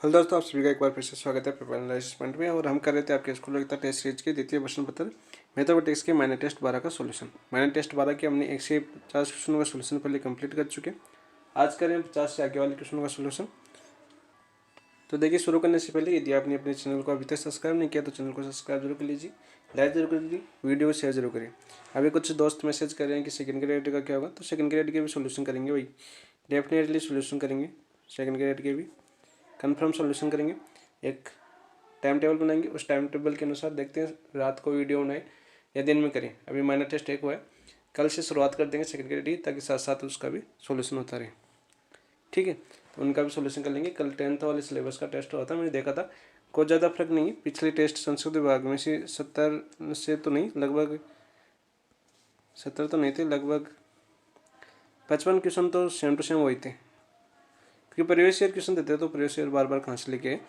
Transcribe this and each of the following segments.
Hello दोस्तों, आप सभी का एक बार फिर से स्वागत है पेपर एनालिसिस पॉइंट में। और हम कर रहे थे आपके स्कूल लगता टेस्ट सीरीज के द्वितीय प्रश्न पत्र मैथमेटिक्स के माइनर टेस्ट 12 का सोल्यूशन। माइनर टेस्ट 12 के हमने 150 क्वेश्चनों का सोल्यूशन पहले कंप्लीट कर चुके हैं। आज करें 50 से आगे वाले क्वेश्चनों का सोल्यूशन। तो देखिए, शुरू करने से पहले यदि आपने अपने चैनल को अभी तक सब्सक्राइब नहीं किया तो चैनल को सब्सक्राइब जरूर कर लीजिए, लाइक जरूर कर लीजिए, वीडियो को शेयर जरूर करिए। अभी कुछ दोस्त मैसेज कर रहे हैं कि सेकंड ग्रेड का क्या होगा, तो सेकंड ग्रेड के भी सोल्यूशन करेंगे भाई, डेफिनेटली सोल्यूशन करेंगे। सेकंड ग्रेड के भी कन्फर्म सोल्यूशन करेंगे। एक टाइम टेबल बनाएंगे, उस टाइम टेबल के अनुसार देखते हैं रात को वीडियो बनाए या दिन में करें। अभी माइनर टेस्ट एक हुआ है, कल से शुरुआत कर देंगे सेकंड ग्रेड की, ताकि साथ साथ उसका भी सोल्यूशन होता रहे। ठीक है, तो उनका भी सोल्यूशन कर लेंगे। कल 10th वाले सिलेबस का टेस्ट हुआ था, मैंने देखा था कोई ज़्यादा फर्क नहीं है। पिछले टेस्ट संस्कृत विभाग में से 70 से तो नहीं, लगभग 70 तो नहीं थे, लगभग 55 क्वेश्चन तो सेम टू सेम वही थे, क्योंकि प्रीवियस ईयर क्वेश्चन देते हैं तो प्रीवियस ईयर बार बार कहाँ से लेके आए।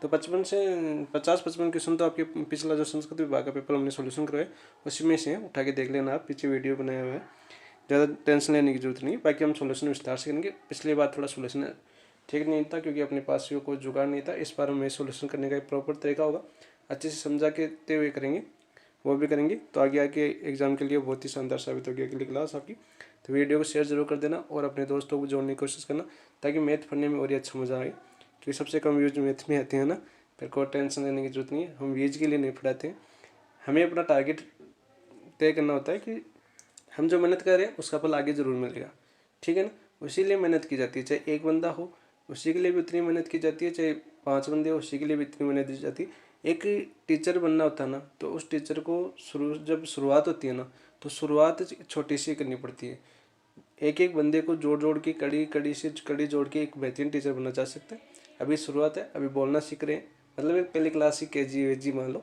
तो 55 क्वेश्चन तो आपके पिछला जो संस्कृत विभाग का पेपर हमने सोल्यूशन करवाए उसी में से उठा के देख लेना। आप पीछे वीडियो बनाया हुआ है, ज़्यादा टेंशन लेने की जरूरत नहीं। बाकी हम सोल्यूशन विस्तार से करेंगे। पिछली बार थोड़ा सोल्यूशन ठीक नहीं था क्योंकि अपने पास भी कोई जुगाड़ नहीं था। इस बार हमें सोल्यूशन करने का एक प्रॉपर तरीका होगा, अच्छे से समझा के हुए करेंगे, वो भी करेंगे। तो आगे आके एग्जाम के लिए बहुत ही शानदार साबित होगी अगली क्लास आपकी। तो वीडियो को शेयर जरूर कर देना और अपने दोस्तों को जोड़ने की कोशिश करना, ताकि मैथ पढ़ने में और ही अच्छा मज़ा आए। क्योंकि सबसे कम व्यूज मैथ में आते हैं ना, फिर कोई टेंशन लेने की जरूरत नहीं है। हम व्यूज के लिए नहीं पढ़ाते हैं, हमें अपना टारगेट तय करना होता है कि हम जो मेहनत कर रहे हैं उसका फल आगे ज़रूर मिलेगा। ठीक है ना, इसीलिए मेहनत की जाती है। चाहे एक बंदा हो उसी के लिए भी उतनी मेहनत की जाती है, चाहे 5 बंदे हो उसी के लिए भी इतनी मेहनत की जाती है। एक टीचर बनना होता है ना, तो उस टीचर को जब शुरुआत होती है ना, तो शुरुआत छोटी सी करनी पड़ती है। एक एक बंदे को जोड़ जोड़ के कड़ी कड़ी से कड़ी जोड़ के एक बेहतरीन टीचर बनना जा सकता है। अभी शुरुआत है, अभी बोलना सीख रहे हैं, मतलब एक पहली क्लास की KG वेजी मान लो,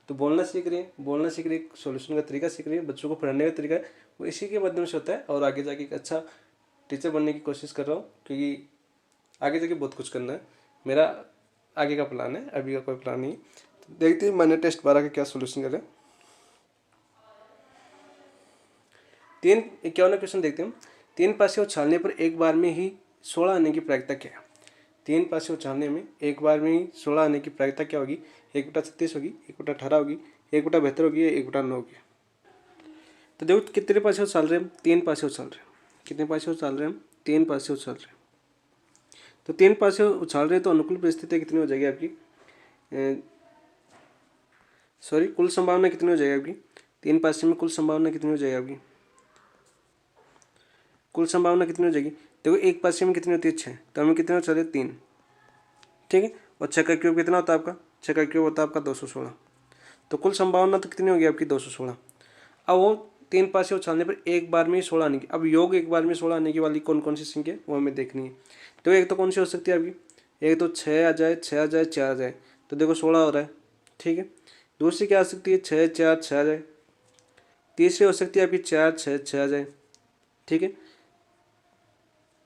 तो बोलना सीख रहे हैं, बोलना सीख रहे हैं, सोल्यूशन का तरीका सीख रहे हैं, बच्चों को पढ़ाने का तरीका है, वो इसी के माध्यम से होता है। और आगे जाके एक अच्छा टीचर बनने की कोशिश कर रहा हूँ, क्योंकि आगे जाके बहुत कुछ करना है। मेरा आगे का प्लान है, अभी का कोई प्लान नहीं। तो देखते हैं मैंने टेस्ट 12 का क्या सोल्यूशन करें। 351 क्वेश्चन देखते हैं। 3 पासे उछालने पर एक बार में ही 16 आने की प्रायिकता क्या है? 3 पासे उछालने में एक बार में ही 16 आने की प्रायिकता क्या होगी? 1/36 होगी, 1/18 होगी, 1/72 होगी, 1/9 होगी। तो देखो कितने पासे उछाल रहे हैं? 3 पासे उछाल रहे हैं। कितने पासे उछाल रहे हैं हम? 3 पासे उछाल रहे हैं। तो 3 पासे उछाल रहे हैं, तो अनुकूल परिस्थिति कितनी हो जाएगी आपकी? सॉरी, कुल संभावना कितनी हो जाएगी आपकी? 3 पासे में कुल संभावना कितनी हो जाएगी आपकी? कुल संभावना कितनी हो जाएगी? देखो, एक पासे में कितनी होती है? 6, तो हमें कितने चले? 3। ठीक है, और 6 का क्यूब कितना होता है आपका? 6 का क्यूब होता है आपका 216। तो कुल संभावना तो कितनी होगी आपकी? 216। अब वो 3 पासे उछालने पर एक बार में ही 16 आने की, अब योग एक बार में 16 आने की वाली कौन कौन सी संख्या वो हमें देखनी है। तो एक तो कौन सी हो सकती है आपकी? एक तो 6 आ जाए, 6 आ जाए, 4 आ जाए, तो देखो 16 हो रहा है। ठीक है, दूसरी क्या आ सकती है? 6 4 6 आ जाए। तीसरी हो सकती है आपकी 4 6 6 आ जाए। ठीक है,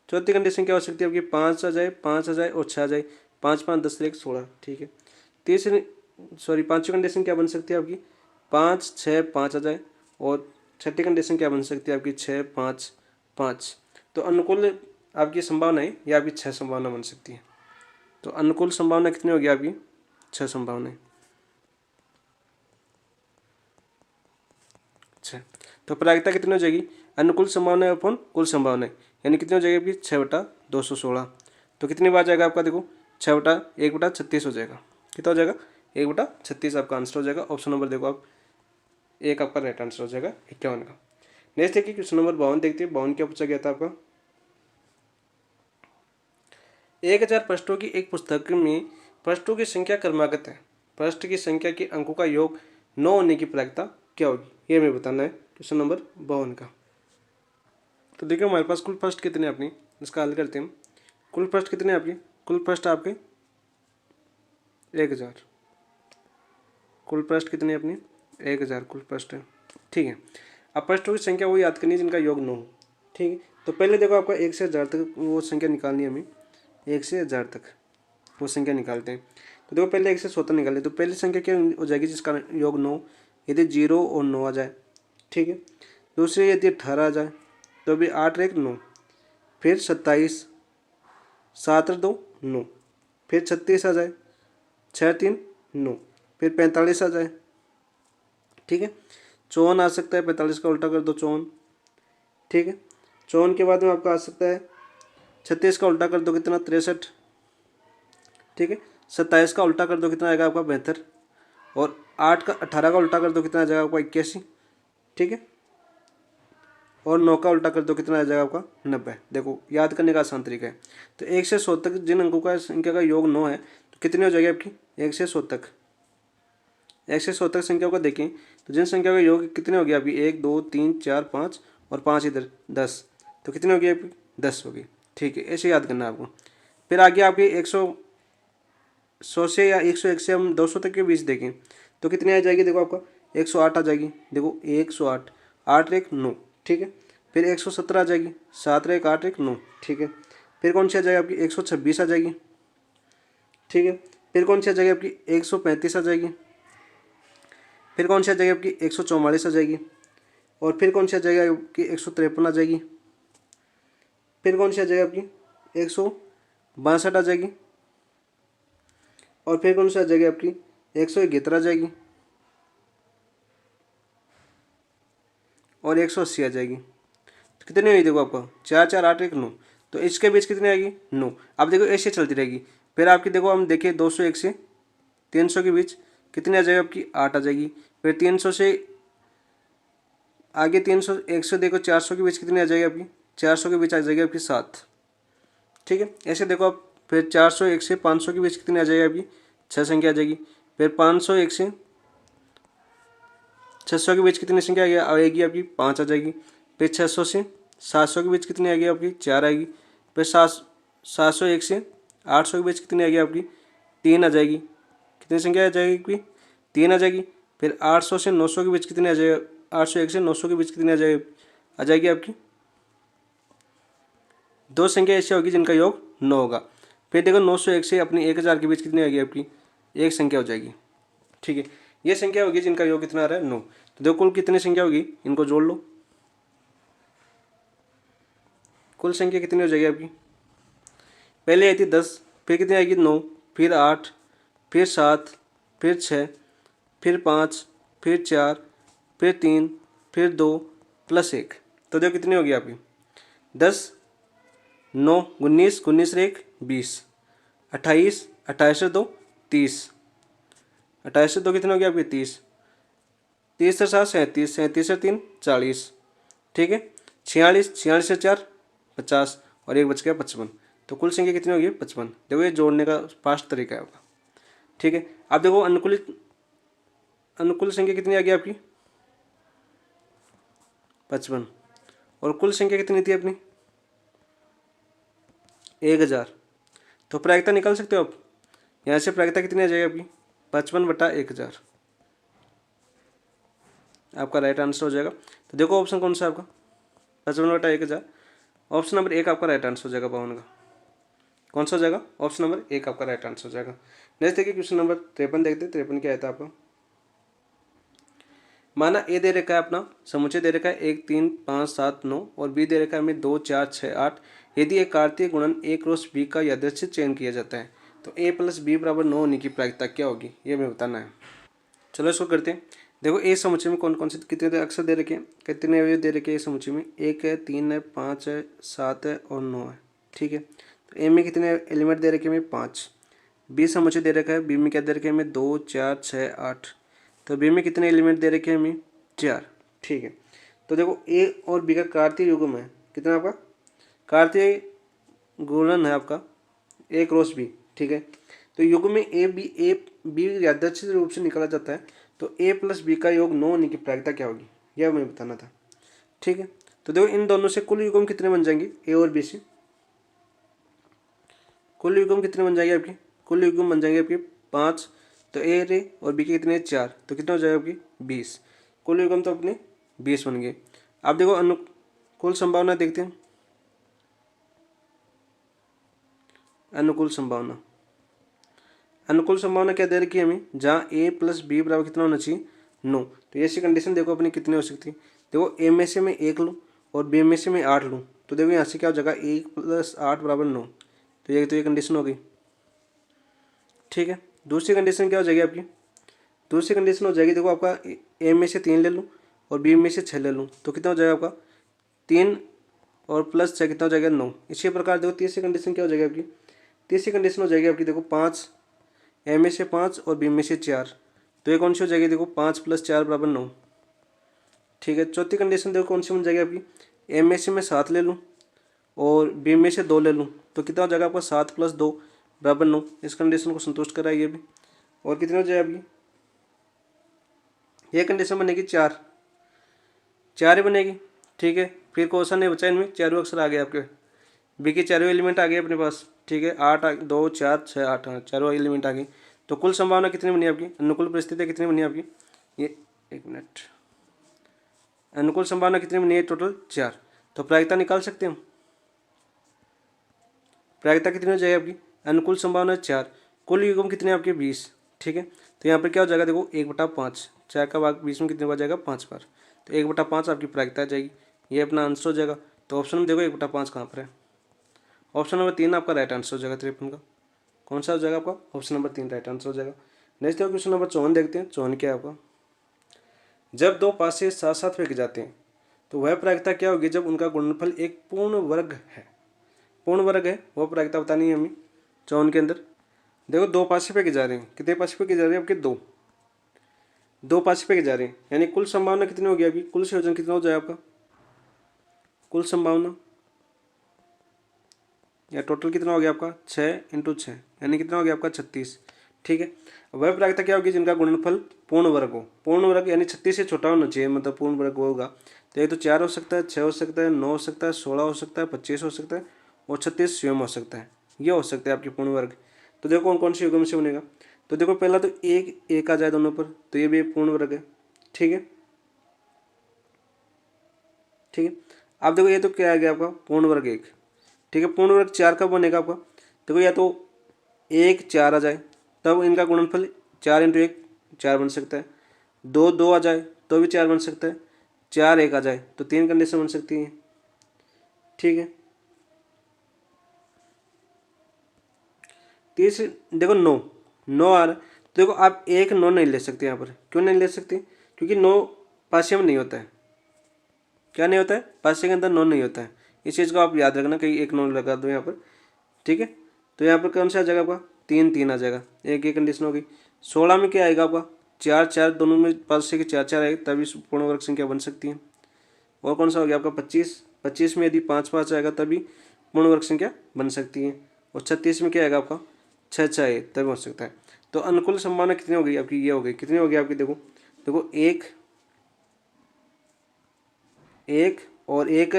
चौथी कंडीशन क्या हो सकती है आपकी? 5 आ जाए, 5 आ जाए और 6 आ जाए। 5 5 10 1 16। ठीक है, तीसरी सॉरी पांचवी कंडीशन क्या बन सकती है आपकी? 5 6 5 आ जाए। और छठी कंडीशन क्या बन सकती है आपकी? 6 5 5। तो अनुकूल आपकी संभावना है, या आपकी 6 संभावना बन सकती है। तो अनुकूल संभावना कितनी होगी आपकी? 6 संभावनाएं। 6। तो प्रायिकता कितनी हो जाएगी? अनुकूल संभावना अपॉन कुल संभावनाएं, यानी कितनी हो जाएगी आपकी? 6/216। तो कितनी बार जाएगा आपका? देखो 6/1/36 हो जाएगा। कितना हो जाएगा? 1/36 आपका आंसर हो जाएगा। ऑप्शन नंबर देखो आप, एक आपका राइट आंसर हो जाएगा 51 का। नेक्स्ट देखिए क्वेश्चन नंबर 52 देखते हैं। 52 क्या पूछा गया था आपका? 1000 पृष्ठों की एक पुस्तक में पृष्ठों की संख्या क्रमागत है। पृष्ठ की संख्या के अंकों का योग 9 होने की प्रायिकता क्या होगी? ये हमें बताना है क्वेश्चन नंबर 52 का। तो देखिए हमारे पास कुल पृष्ठ कितने अपनी, इसका हल करते हैं हम। कुल पृष्ठ कितने आपके? कुल पृष्ठ आपके 1000। कुल पृष्ठ कितने अपने? 1000 कुल पृष्ठ है। ठीक है, अब पृष्ठों की संख्या वो याद करनी है जिनका योग 9 हो। ठीक है, तो पहले देखो आपका 1 से 1000 तक वो संख्या निकालनी है हमें। 1 से 1000 तक वो संख्या निकालते हैं। तो देखो पहले 1 से 100 तक निकालें, तो पहली संख्या क्या हो जाएगी जिसका योग 9? यदि 0 और 9 आ जाए। ठीक है, दूसरी यदि 18 आ जाए तो भी 8 और 1 9, फिर 27, 7 और 2 9, फिर 36 आ जाए, 6 3 9, फिर 45 आ जाए, ठीक है। 54 आ सकता है, 45 का उल्टा कर दो 54, ठीक है। 54 के बाद में आपका आ सकता है 36 का उल्टा कर दो कितना 63, ठीक है। 27 का उल्टा कर दो कितना आएगा आपका 72, और 18 का उल्टा कर दो कितना आ जाएगा आपका 81, ठीक है। और 9 का उल्टा कर दो कितना आ जाएगा आपका 90। देखो याद करने का आसान तरीका है। तो 1 से 100 तक जिन अंकों का संख्या का योग 9 है तो कितनी हो जाएगी आपकी 1 से 100 तक। 1 से 100 तक संख्याओं को देखें तो जिन संख्या का योग कितने हो गया आपकी 1 2 3 4 5 और 5 इधर 10, तो कितनी होगी आपकी 10 होगी, ठीक है। ऐसे याद करना है आपको। फिर आगे आपकी 100 से या 101 से हम 200 तक के बीच देखें तो कितनी आ जाएगी, देखो आपका 108 आ जाएगी, देखो 108, 8 1 9, ठीक है। फिर 117 आ जाएगी, 7 1 8 1 9, ठीक है। फिर कौन सी आ जाएगी आपकी 126 आ जाएगी, ठीक है। फिर कौन सी आ जाएगी आपकी 135 आ जाएगी। फिर कौन सी आ जाएगी आपकी 144 आ जाएगी। और फिर कौन सी आ जाएगी आपकी 153 आ जाएगी। फिर कौन सी आ जाएगी आपकी 162 आ जाएगी। और फिर कौन सी आ जाएगी आपकी 171 आ जाएगी। और 180 आ जाएगी। तो कितनी हुई देखो आपका 4 4 8 1 9, तो इसके बीच कितनी आएगी 9। अब देखो ऐसे चलती रहेगी। फिर आपकी देखो हम देखिए 201 से 300 के बीच कितनी आ जाएगी आपकी 8 आ जाएगी। फिर 300 से आगे 300 100 देखो 400 के बीच कितनी आ जाएगी आपकी 400 के बीच आ जाएगी आपकी 7, ठीक है। ऐसे देखो आप फिर 401 से 500 के बीच कितनी आ जाएगी आपकी 6 संख्या आ जाएगी। फिर 501 से 600 के बीच कितनी संख्या आएगी आपकी 5 आ जाएगी। फिर 600 से 700 के बीच कितनी आएगी आपकी 4 आएगी। फिर 701 से 800 के बीच कितनी आएगी आपकी 3 आ जाएगी। कितनी संख्या आ जाएगी आपकी 3 आ जाएगी। फिर 800 से 900 के बीच कितनी आ जाएगी 801 से 900 के बीच कितनी आ जाएगी आपकी 2 संख्या ऐसी होगी जिनका योग 9 होगा। फिर देखो 901 से अपनी 1000 के बीच कितनी आएगी आपकी एक संख्या हो जाएगी, ठीक है। ये संख्या होगी जिनका योग कितना आ रहा है 9। तो देखो कुल कितनी संख्या होगी इनको जोड़ लो। कुल संख्या कितनी हो जाएगी आपकी, पहले आई थी 10, फिर कितनी आएगी 9, फिर 8, फिर 7, फिर 6, फिर 5, फिर 4, फिर 3, फिर 2 प्लस 1। तो देखो कितनी होगी आपकी 10 9 19 19 से 1 20, 28 28 से 2 30, 28 से 2 कितनी होगी आपकी 30, 30 से 7 37, 37 से 3 40, ठीक है। 46 46 से 4 50 और एक बच गया 55। तो कुल संख्या कितनी होगी 55। देखो ये जोड़ने का फास्ट तरीका है आपका, ठीक है। अब देखो अनुकूल संख्या कितनी आ गई आपकी 55, और कुल संख्या कितनी थी अपनी 1000। तो प्रायिकता निकाल सकते हो आप। यहाँ से प्रायिकता कितनी आ जाएगी आपकी 55/1000, आपका राइट आंसर हो जाएगा। तो देखो ऑप्शन कौन सा है आपका 55/1000। ऑप्शन नंबर 1 आपका राइट आंसर हो जाएगा 52 का। कौन सा हो जाएगा ऑप्शन नंबर 1 आपका राइट आंसर हो जाएगा। नेक्स्ट देखिए क्वेश्चन नंबर 53 देखते हैं। 53 क्या आता है आपका, माना ए दे रखा है अपना समुच्चय दे रखा है 1 3 5 7 9 और बी दे रखा है हमें 2 4 6 8। यदि एक कार्तीय गुणन a क्रॉस b का यादृच्छिक चयन किया जाता है तो a प्लस बी बराबर 9 होने की प्रायिकता क्या होगी, ये हमें बताना है। चलो इसको करते हैं। देखो ए समुच्चय में कौन कौन से कितने अक्षर दे रखे हैं, कितने अवयव दे रखे हैं समुच्चय में 1 है 3 है 5 है 7 है और 9 है, ठीक है। तो ए में कितने एलिमेंट दे रखे हैं हमें 5। बी समुच्चय दे रखा है, बी में क्या दे रखे हैं हमें 2 4 6 8। तो बी में कितने एलिमेंट दे रखे हैं हमें 4, ठीक है। तो देखो ए और बी का कार्तीय युग्म है कितना आपका कार्तीय गुणन है आपका ए क्रॉस बी, ठीक है। तो युग्म में ए बी यादृच्छिक रूप से निकाला जाता है तो ए प्लस बी का योग 9 होने की प्रायिकता क्या होगी, यह हमें बताना था, ठीक है। तो देखो इन दोनों से कुल युग्म कितने बन जाएंगे ए और बी से, कुल युग्म कितने बन जाएंगे आपकी, कुल युग्म बन जाएंगे आपके 5। तो ए रे और बी के कितने 4, तो कितना हो जाएगा आपकी 20। कुल युग्म तो अपने 20 बन गए। अब देखो अनुकूल संभावना देखते हैं। अनुकूल संभावना, अनुकूल संभावना क्या दे रखी है हमें, जहाँ ए प्लस बी बराबर कितना होना चाहिए 9। तो ऐसी कंडीशन देखो अपनी कितनी हो सकती है। देखो ए में से मैं 1 लूँ और बी में से मैं 8 लूँ, तो देखो यहाँ से क्या हो जाएगा 1 + 8 = 9। तो ये कंडीशन हो गई। ठीक है। दूसरी कंडीशन क्या हो जाएगी आपकी, दूसरी कंडीशन हो जाएगी, देखो आपका ए में से 3 ले लूँ और बी में से 6 ले लूँ तो कितना हो जाएगा आपका 3 और प्लस 6 कितना हो जाएगा 9। इसी प्रकार देखो तीसरी कंडीशन क्या हो जाएगी आपकी, तीसरी कंडीशन हो जाएगी आपकी देखो 5, ए में से 5 और बी में से 4, तो ये कौन सी हो जाएगी देखो 5 + 4 = 9। ठीक है। चौथी कंडीशन देखो कौन सी बन जाएगी आपकी, ए में से मैं 7 ले लूँ और बी में से 2 ले लूँ तो कितना हो जाएगा आपका 7 + 2 = 9। इस कंडीशन को संतुष्ट कराइए अभी। और कितनी हो जाएगी आपकी, ये कंडीशन बनेगी 4 ही बनेगी। ठीक है। फिर क्वेश्चन नहीं बचा, इनमें चारों अक्षर आ गए आपके, बी के चारों एलिमेंट आ गए अपने पास। ठीक है। 8 2 4 6 8 चारों एलिमेंट आ गई। तो कुल संभावना कितनी बनी आपकी, अनुकूल परिस्थिति कितनी बनी आपकी, ये 1 मिनट, अनुकूल संभावना कितनी बनी है टोटल 4। तो प्रायिकता निकाल सकते हैं हम, प्रायिकता कितनी हो जाएगी आपकी, अनुकूल संभावना 4, कुल युग्म कितने आपके 20। ठीक है। तो यहाँ पर क्या हो जाएगा देखो 1/5, 4 का भाग 20 में कितने बार जाएगा 5 बार, तो 1/5 आपकी प्रायिकता आ जाएगी। ये अपना आंसर हो जाएगा। तो ऑप्शन में देखो 1/5 कहाँ पर है, ऑप्शन नंबर 3 आपका राइट आंसर हो जाएगा 53 का। कौन सा हो जाएगा आपका, ऑप्शन नंबर 3 राइट आंसर हो जाएगा। नेक्स्ट देखो क्वेश्चन नंबर 54 देखते हैं। 54 क्या है आपका, जब दो पासे साथ साथ फेंके जाते हैं तो वह प्रायिकता क्या होगी जब उनका गुणनफल एक पूर्ण वर्ग है, पूर्ण वर्ग है, वो प्रायिकता बतानी है हमें। 54 के अंदर देखो दो पासे फेंके जा रहे हैं, कितने पासे फेंके जा रहे हैं आपके, दो पासे फेंके जा रहे हैं, यानी कुल संभावना कितनी होगी आपकी, कुल संयोजन कितना हो जाएगा आपका, कुल संभावना या टोटल कितना हो गया आपका 6 × 6 यानी कितना हो गया आपका 36। ठीक है। वह प्रायिकता क्या होगी जिनका गुणनफल पूर्ण वर्ग हो, पूर्ण वर्ग यानी 36 से छोटा होना चाहिए, मतलब पूर्ण वर्ग होगा। तो ये तो 4 हो सकता है, 6 हो सकता है, 9 हो सकता है, 16 हो सकता है, 25 हो सकता है और 36 स्वयं हो सकता है। ये हो सकता है आपके पूर्ण वर्ग। तो देखो कौन कौन से युग्म से बनेगा, तो देखो पहला तो एक आ जाए दोनों पर, तो ये भी एक पूर्ण वर्ग है। ठीक है। ठीक है। अब देखो ये तो क्या आ गया आपका पूर्ण वर्ग 1। ठीक है। पूर्ण वर्ग 4 कब बनेगा आपका, देखो या तो 1 4 आ जाए तब इनका गुणनफल 4 × 1 4 बन सकता है, 2 2 आ जाए तो भी 4 बन सकता है, 4 1 आ जाए तो 3 कंडीशन बन सकती है। ठीक है। तीसरी देखो 9 आ रहा है, तो देखो आप 1 9 नहीं ले सकते यहाँ पर, क्यों नहीं ले सकते, क्योंकि 9 पासे में नहीं होता है। क्या नहीं होता है, पासे के अंदर 9 नहीं होता है। इस चीज़ को आप याद रखना, कहीं 1 9 लगा दो यहाँ पर। ठीक है। तो यहाँ पर कौन सा आ जाएगा आपका 3 3 आ जाएगा, एक एक कंडीशन होगी। 16 में क्या आएगा आपका 4 4, दोनों में पासे के 4 4 आएगा तभी पूर्ण वर्ग संख्या बन सकती है। और कौन सा हो गया आपका 25 में यदि 5 5 आएगा तभी पूर्ण वर्ग संख्या बन सकती है। और 36 में क्या आएगा आपका 6 6 है तभी हो सकता है। तो अनुकूल संभावना कितनी हो गई आपकी, ये हो गई, कितनी हो गई आपकी, देखो देखो 1 और 1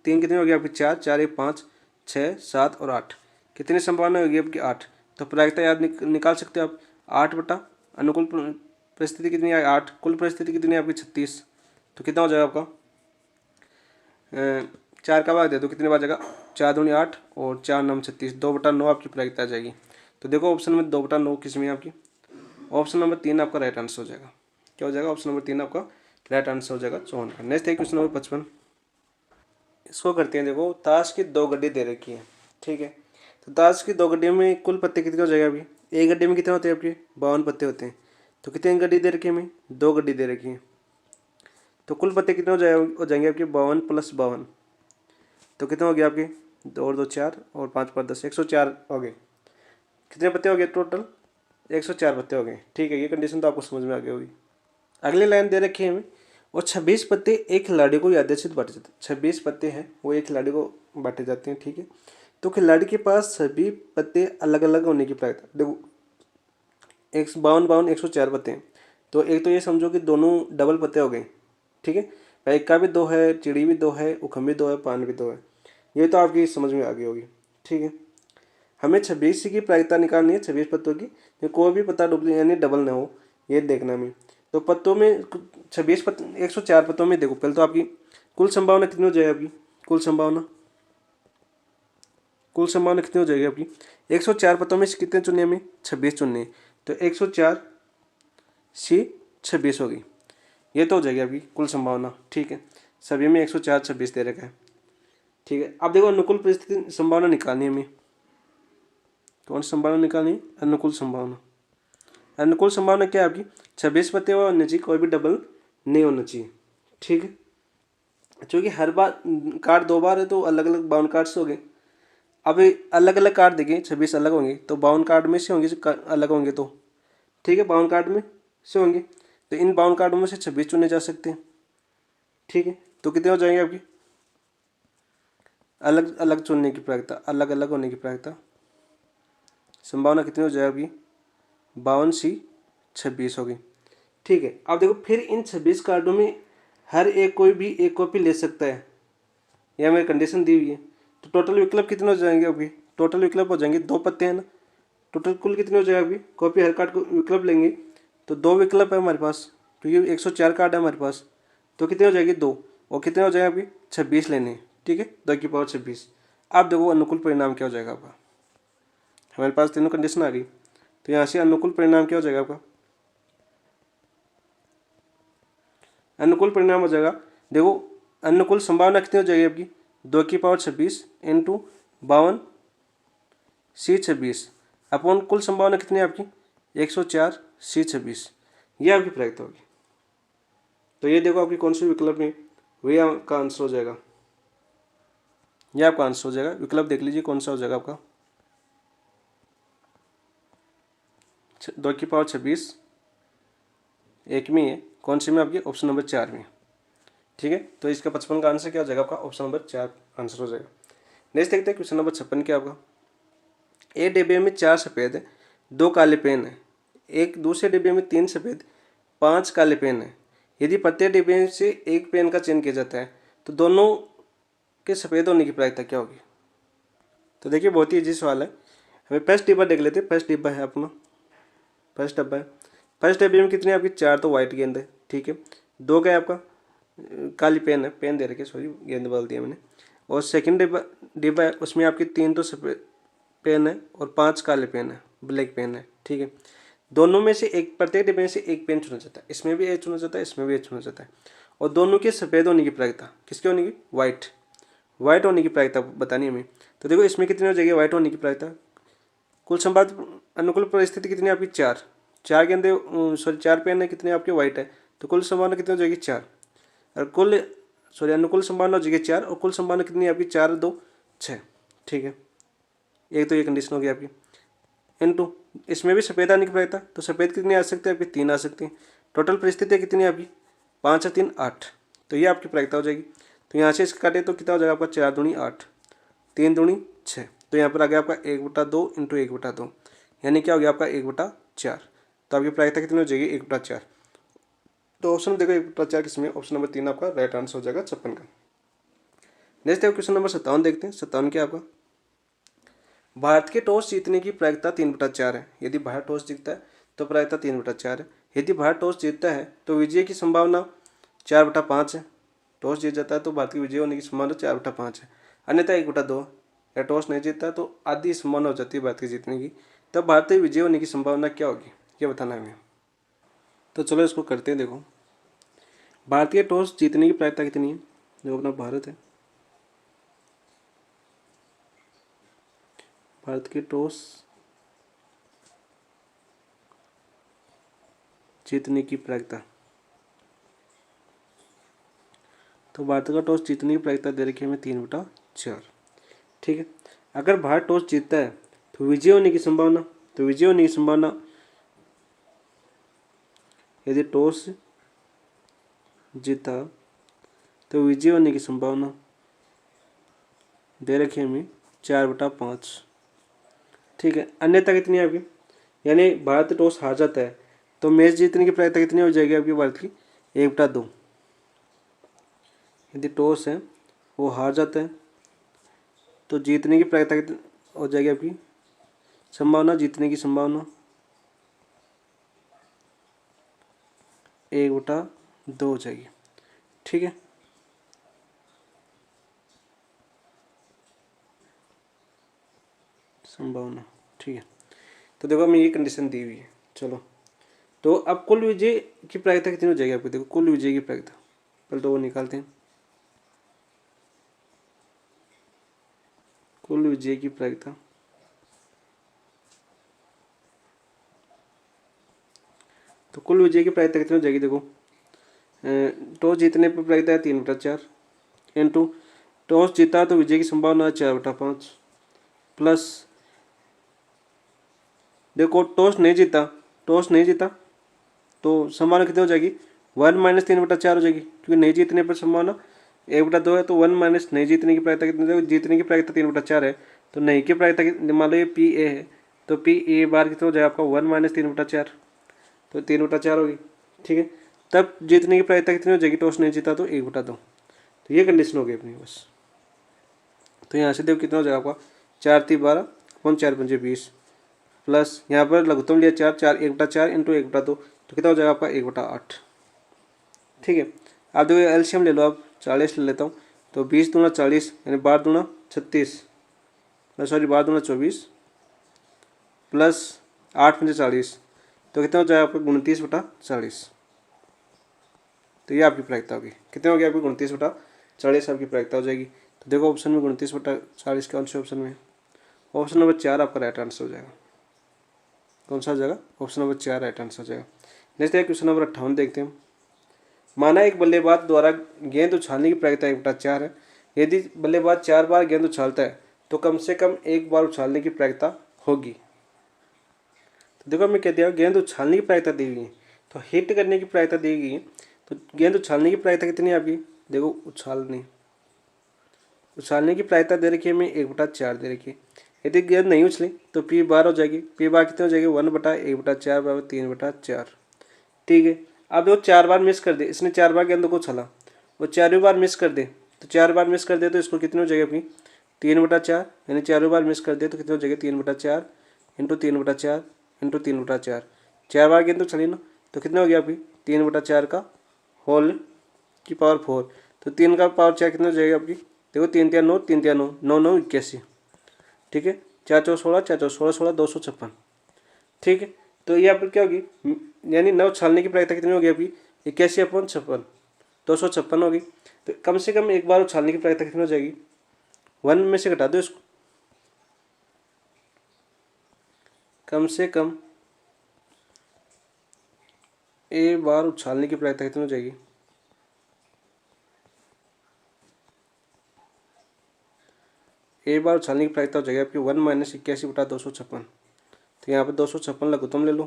3 कितनी हो गई आपकी 4 4 1 5 6 7 और 8, कितनी संभावना होगी आपकी 8। तो प्रायिकता याद निकाल सकते हो आप, 8 बटा अनुकूल परिस्थिति कितनी है 8, कुल परिस्थिति कितनी है आपकी 36। तो कितना हो जाएगा आपका 4 का भाग दे दो कितने बार जाएगा, 4 दूनी 8 और 4 9 36, 2/9 आपकी प्रायिकता आ जाएगी। तो देखो ऑप्शन में 2/9 किस में आपकी, ऑप्शन नंबर 3 आपका राइट आंसर हो जाएगा। क्या हो जाएगा, ऑप्शन नंबर 3 आपका राइट आंसर हो जाएगा 54 का। नेक्स्ट है क्वेश्चन नंबर 55। इसको करते हैं, देखो ताश की 2 गड्डी दे रखी है। ठीक है। तो ताश की 2 गड्डियों में कुल पत्ते कितने हो जाएगा अभी, एक गड्डी में कितने होते हैं आपके 52 पत्ते होते हैं। तो कितनी गड्डी दे रखी है हमें, 2 गड्डी दे रखी है। तो कुल पत्ते कितने हो जाएंगे आपके 52 + 52, तो कितने हो गए आपके 2 और 2 4 और 5 5 10 104 हो गए। कितने पत्ते हो गए टोटल, 104 पत्ते हो गए। ठीक है। ये कंडीशन तो आपको समझ में आ गई होगी। अगली लाइन दे रखी है हमें, और 26 पत्ते एक खिलाड़ी को यादृच्छिक बांटे जाते हैं। 26 पत्ते हैं वो एक खिलाड़ी को बांटे जाते हैं। ठीक है। तो खिलाड़ी के पास सभी पत्ते अलग अलग होने की प्रायिकता, देखो 52 104 पत्ते हैं, तो एक तो ये समझो कि दोनों डबल पत्ते हो गए। ठीक है। पैका भी 2 है, चिड़ी भी 2 है, उखम भी 2 है, पान भी 2 है। ये तो आपकी समझ में आ गई होगी। ठीक है। हमें 26 की प्रायिकता निकालनी है, 26 पत्तों की, कोई भी पत्ता डुप्लीकेट यानी डबल ना हो, ये देखना हमें। तो पत्तों में 26 पत्ते 104 पत्तों में देखो पहले तो आपकी कुल संभावना कितनी हो जाएगी आपकी, कुल संभावना कितनी हो जाएगी आपकी, 104 पत्तों में से कितने चुनने हमें 26 चुनने, तो 104 सी 26 होगी। ये तो हो जाएगी आपकी कुल संभावना। ठीक है। सभी में 104 26 दे रखा है। ठीक है। अब देखो अनुकूल परिस्थिति संभावना निकालनी है हमें। कौन सी संभावना निकालनी है? अनुकूल संभावना। अनुकूल संभावना क्या है आपकी? 26 पत्ते होने चाहिए, कोई भी डबल नहीं होना चाहिए। ठीक है, क्योंकि हर बार कार्ड 2 बार है तो अलग अलग 52 कार्ड्स हो गए। अब अलग अलग कार्ड देखें, 26 अलग होंगे तो 52 कार्ड में से होंगे जो अलग होंगे तो ठीक है, 52 कार्ड में से होंगे तो इन 52 कार्डों में से 26 चुने जा सकते हैं। ठीक है, तो कितने हो जाएंगे आपकी? अलग अलग चुनने की प्रायिकता, अलग अलग होने की प्रायिकता, संभावना कितनी हो जाएगी आपकी? 52C26 होगी। ठीक है, अब देखो फिर इन 26 कार्डों में हर एक कोई भी एक कॉपी ले सकता है, यह मेरी कंडीशन दी हुई है। तो टोटल विकल्प कितने हो जाएंगे आपके? टोटल विकल्प हो जाएंगे 2 पत्ते हैं ना, टोटल कुल कितने हो जाएगा आपकी? कॉपी हर कार्ड को विकल्प लेंगे तो 2 विकल्प है हमारे पास, क्योंकि 104 कार्ड है हमारे पास, तो कितने हो जाएगी? 2। और कितने हो जाएगा आपकी? 26 लेने हैं। ठीक है, 2 की पावर 26। अब देखो अनुकूल परिणाम क्या हो जाएगा आपका? हमारे पास तीनों कंडीशन आ गई, तो यहाँ से अनुकूल परिणाम क्या हो जाएगा आपका? अनुकूल परिणाम हो जाएगा, देखो अनुकूल संभावना कितनी हो जाएगी आपकी? 2 की पावर 26 इंटू 52C26 अपॉन कुल संभावना कितनी है आपकी? 104C26। ये आपकी प्रायिकता होगी। तो ये देखो आपकी कौन से विकल्प में, वही आपका आंसर हो जाएगा। ये आपका आंसर हो जाएगा। विकल्प देख लीजिए कौन सा हो जाएगा आपका? 2 की पावर 26 एक में है, कौन सी में आपकी? ऑप्शन नंबर 4 में। ठीक है, तो इसका 55 का आंसर क्या हो जाएगा आपका? ऑप्शन नंबर 4 आंसर हो जाएगा। नेक्स्ट देखते हैं क्वेश्चन नंबर 56 क्या आपका? एक डिब्बे में 4 सफ़ेद है, 2 काले पेन है। एक दूसरे डिब्बे में 3 सफ़ेद 5 काले पेन है। यदि प्रत्येक डिब्बे से एक पेन का चयन किया जाता है तो दोनों के सफ़ेद होने की प्रायिकता क्या होगी? तो देखिए बहुत ही इजी सवाल है। हमें फर्स्ट डिब्बा देख लेते हैं। फर्स्ट डिब्बा है अपना, फर्स्ट डब्बा है। फर्स्ट डिब्बे में कितने आपकी? 4 तो वाइट गेंद है। ठीक है, 2 क्या है आपका? काली पेन है, पेन दे रखे, सॉरी गेंद बोल दिया मैंने। और सेकंड डिब्बा डिब्बा है, उसमें आपकी 3 तो सफ़ेद पेन है और 5 काले पेन है, ब्लैक पेन है। ठीक है, दोनों में से एक, प्रत्येक डिब्बे में से एक पेन चुना जाता है। इसमें भी ए चुना जाता है, इसमें भी ए चुना जाता है। और दोनों के सफ़ेद होने की प्रायिकता, किसके होने की? वाइट, वाइट होने की प्रायिकता बतानी है हमें। तो देखो इसमें कितनी हो जाएगी वाइट होने की प्रायिकता? कुल संभावित अनुकूल परिस्थिति कितनी है आपकी? 4। 4 गेंदे, सॉरी 4 पेन है, कितने आपके? वाइट है, तो कुल संभावना कितनी हो जाएगी? 4। और कुल, सॉरी अनुकूल संभावना हो जाएगी 4 और कुल संभावना कितनी है आपकी? 4 2 6। ठीक है, एक तो ये कंडीशन हो गई आपकी। इनटू इसमें भी सफ़ेद आने की प्रायिकता, तो सफ़ेद कितनी आ सकती है आपकी? 3 आ सकती है। टोटल परिस्थितियाँ कितनी है आपकी? 5 और 3 8। तो ये आपकी प्रायिकता हो जाएगी। तो यहाँ से इसका काटे तो कितना हो जाएगा आपका? 4 दूनी 8, 3 दूनी 6। तो यहाँ पर आ गया आपका 1/2 इंटू 1/2, यानी क्या हो गया आपका? 1/4। तो आपकी प्रायिकता कितनी हो जाएगी? 1/4। तो ऑप्शन देखो 1/4 किसमें? ऑप्शन नंबर 3 आपका राइट आंसर हो जाएगा 56 का। नेक्स्ट देखो क्वेश्चन नंबर 57 देखते हैं। 57 क्या आपका? भारत के टॉस जीतने की प्रायिकता 3/4 है। यदि भारत टॉस जीतता है तो प्रायिकता 3/4 है। यदि भारत टॉस जीतता है तो विजय की संभावना 4/5 है। टॉस जीत जाता है तो भारत की विजय होने की संभावना 4/5 है। अन्यथा 1/2 या टॉस नहीं जीतता तो आधी संभावना हो जाती है भारत के जीतने की। तब भारतीय विजय होने की संभावना क्या होगी, ये बताना है हमें। तो चलो इसको करते हैं। देखो भारतीय टॉस जीतने की प्रायिकता कितनी है? जो अपना भारत है, भारत की टॉस जीतने की प्रायिकता, तो भारत का टॉस जीतने की प्रायिकता दे रखी है हमें 3/4। ठीक है, अगर भारत टॉस जीतता है तो विजय होने की संभावना, तो विजय होने की संभावना, यदि टॉस जीता तो विजय होने की संभावना दे रखी है हमें 4/5। ठीक है, अन्यथा कितनी है आपकी? यानी भारत टॉस हार जाता है तो मैच जीतने की प्रायिकता कितनी हो जाएगी आपकी भारत की? 1/2। यदि टॉस है वो हार जाता है तो जीतने की प्रायिकता कितनी हो जाएगी आपकी? संभावना, जीतने की संभावना 1/2 हो जाएगी। ठीक है, संभावना। ठीक है, तो देखो हमें ये कंडीशन दी हुई है। चलो तो अब कुल विजय की प्रायिकता कितनी हो जाएगी आपको? देखो कुल विजय की प्रायिकता पहले तो वो निकालते हैं। कुल विजय की प्रायिकता तो कुल विजय की प्रायिकता कितनी हो जाएगी, देखो टॉस जीतने पर प्रायिकता है 3/4 इंटू टॉस जीता तो विजय की संभावना है 4/5 प्लस देखो टॉस नहीं जीता तो संभावना कितनी हो जाएगी 1 - 3/4 हो जाएगी, क्योंकि नहीं जीतने पर संभावना 1/2 है, तो 1 माइनस नहीं जीतने की प्रायिकता कितनी हो जाएगी, जीतने की प्रायिकता 3/4 है, तो नहीं की प्रायिकता मान लो ये पी ए है, तो पी ए बार कितना हो जाएगा आपका 1 - 3/4, तो 3/4 होगी। ठीक है, तब जीतने की प्रायिकता कितनी हो जाएगी, टॉस नहीं जीता तो 1/2, तो ये कंडीशन हो गई अपनी बस। तो यहाँ से देखो कितना हो जाएगा आपका 4 × 12 अपन 4 × 5 = 20 प्लस यहाँ पर लघुत्तम लिया 4 1/4 इंटू 1/2, तो कितना हो जाएगा आपका 1/8। ठीक है, आप देखो एलसीएम ले लो, आप 40 ले लेता हूँ, तो 20 दूना 40 यानी 12 दूना 36, सॉरी 12 दूना 24 प्लस 8 × 5 = 40, तो कितना हो जाएगा आपका 29/40। तो ये आपकी प्रायिकता होगी, कितने हो गया आपकी 29/40 आपकी प्रायिकता हो जाएगी। तो देखो ऑप्शन में 29/40 कौन से ऑप्शन में है, ऑप्शन नंबर 4 आपका राइट आंसर हो जाएगा। कौन सा हो जाएगा, ऑप्शन नंबर 4 राइट आंसर हो जाएगा। नेक्स्ट है क्वेश्चन नंबर 58 देखते हैं। माना एक बल्लेबाज द्वारा गेंद उछालने की प्रायिकता 1/4 है, यदि बल्लेबाज 4 बार गेंद उछालता है तो कम से कम 1 बार उछालने की प्रायिकता होगी। तो देखो मैं कह दिया गेंद उछालने की प्रायिकता दी गई है, तो हिट करने की प्रायिकता दी गई है, तो गेंद उछालने की प्रायिकता कितनी है आपकी, देखो उछालने की प्रायिकता दे रखी है हमें 1/4 दे रखी है। यदि गेंद नहीं उछली तो पी बार हो जाएगी, पी बार कितनी हो जाएगी 1/1/4 = 3/4। ठीक है, अब वो 4 बार मिस कर दे, इसने 4 बार गेंद को उछाला, वो 4वीं बार मिस कर दे, तो 4 बार मिस कर दे तो इसको कितनी हो जाएगी अपनी 3/4, यानी 4वीं बार मिस कर दे तो कितनी हो जाएगी 3/4 इंटू 3/4 इंटू 3/4, 4 बार गेंद उछली ना, तो कितना हो गया आपकी 3/4 का होल की पावर 4, तो 3 का पावर 4 कितना हो जाएगी आपकी, देखो 3 × 3 = 9, 3 × 3 = 9, 9 × 9 = 81। ठीक है, 4 × 4 = 16, 4 × 4 = 16, 16 × 256। ठीक है, तो ये आपकी क्या होगी, यानी नव उछालने की प्रायिकता कितनी होगी आपकी 81/56, 256 होगी। तो कम से कम 1 बार उछालने की प्रायिकता कितनी हो जाएगी, 1 में से घटा दो इसको, कम से कम 1 बार उछालने की प्रायिकता कितनी हो जाएगी, एक बार उछालने की प्रायिकता हो जाएगी आपकी 1 - 81/256। तो यहाँ पे 256 लघुत्तम ले लो,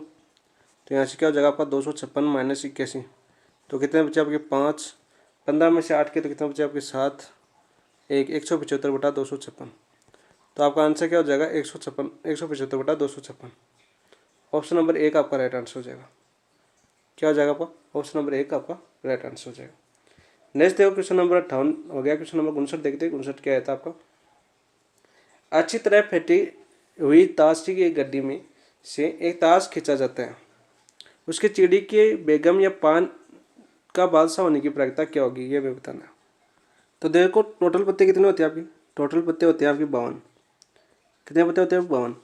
तो यहाँ से क्या हो जाएगा आपका 256 - 81, तो कितने बचे आपके 5, 15 में से 8 के तो कितना बचे आपके 7, 175/256। तो आपका आंसर क्या हो जाएगा 175/256। ऑप्शन नंबर 1 आपका राइट आंसर हो जाएगा। क्या हो जाएगा आपका, ऑप्शन नंबर 1 आपका राइट आंसर हो जाएगा। नेक्स्ट देखो क्वेश्चन नंबर 58 हो गया। क्वेश्चन नंबर 59 देखते हैं, 59 क्या था आपका, अच्छी तरह फटी हुई ताश की एक गड्डी में से एक ताश खींचा जाता है, उसके चिड़ी के बेगम या पान का बादशाह होने की प्रायिकता क्या होगी, ये हमें बताना है। तो देखो टोटल पत्ते कितने होते हैं आपकी, टोटल पत्ते होते हैं आपके 52। कितने पत्ते होते हैं 52।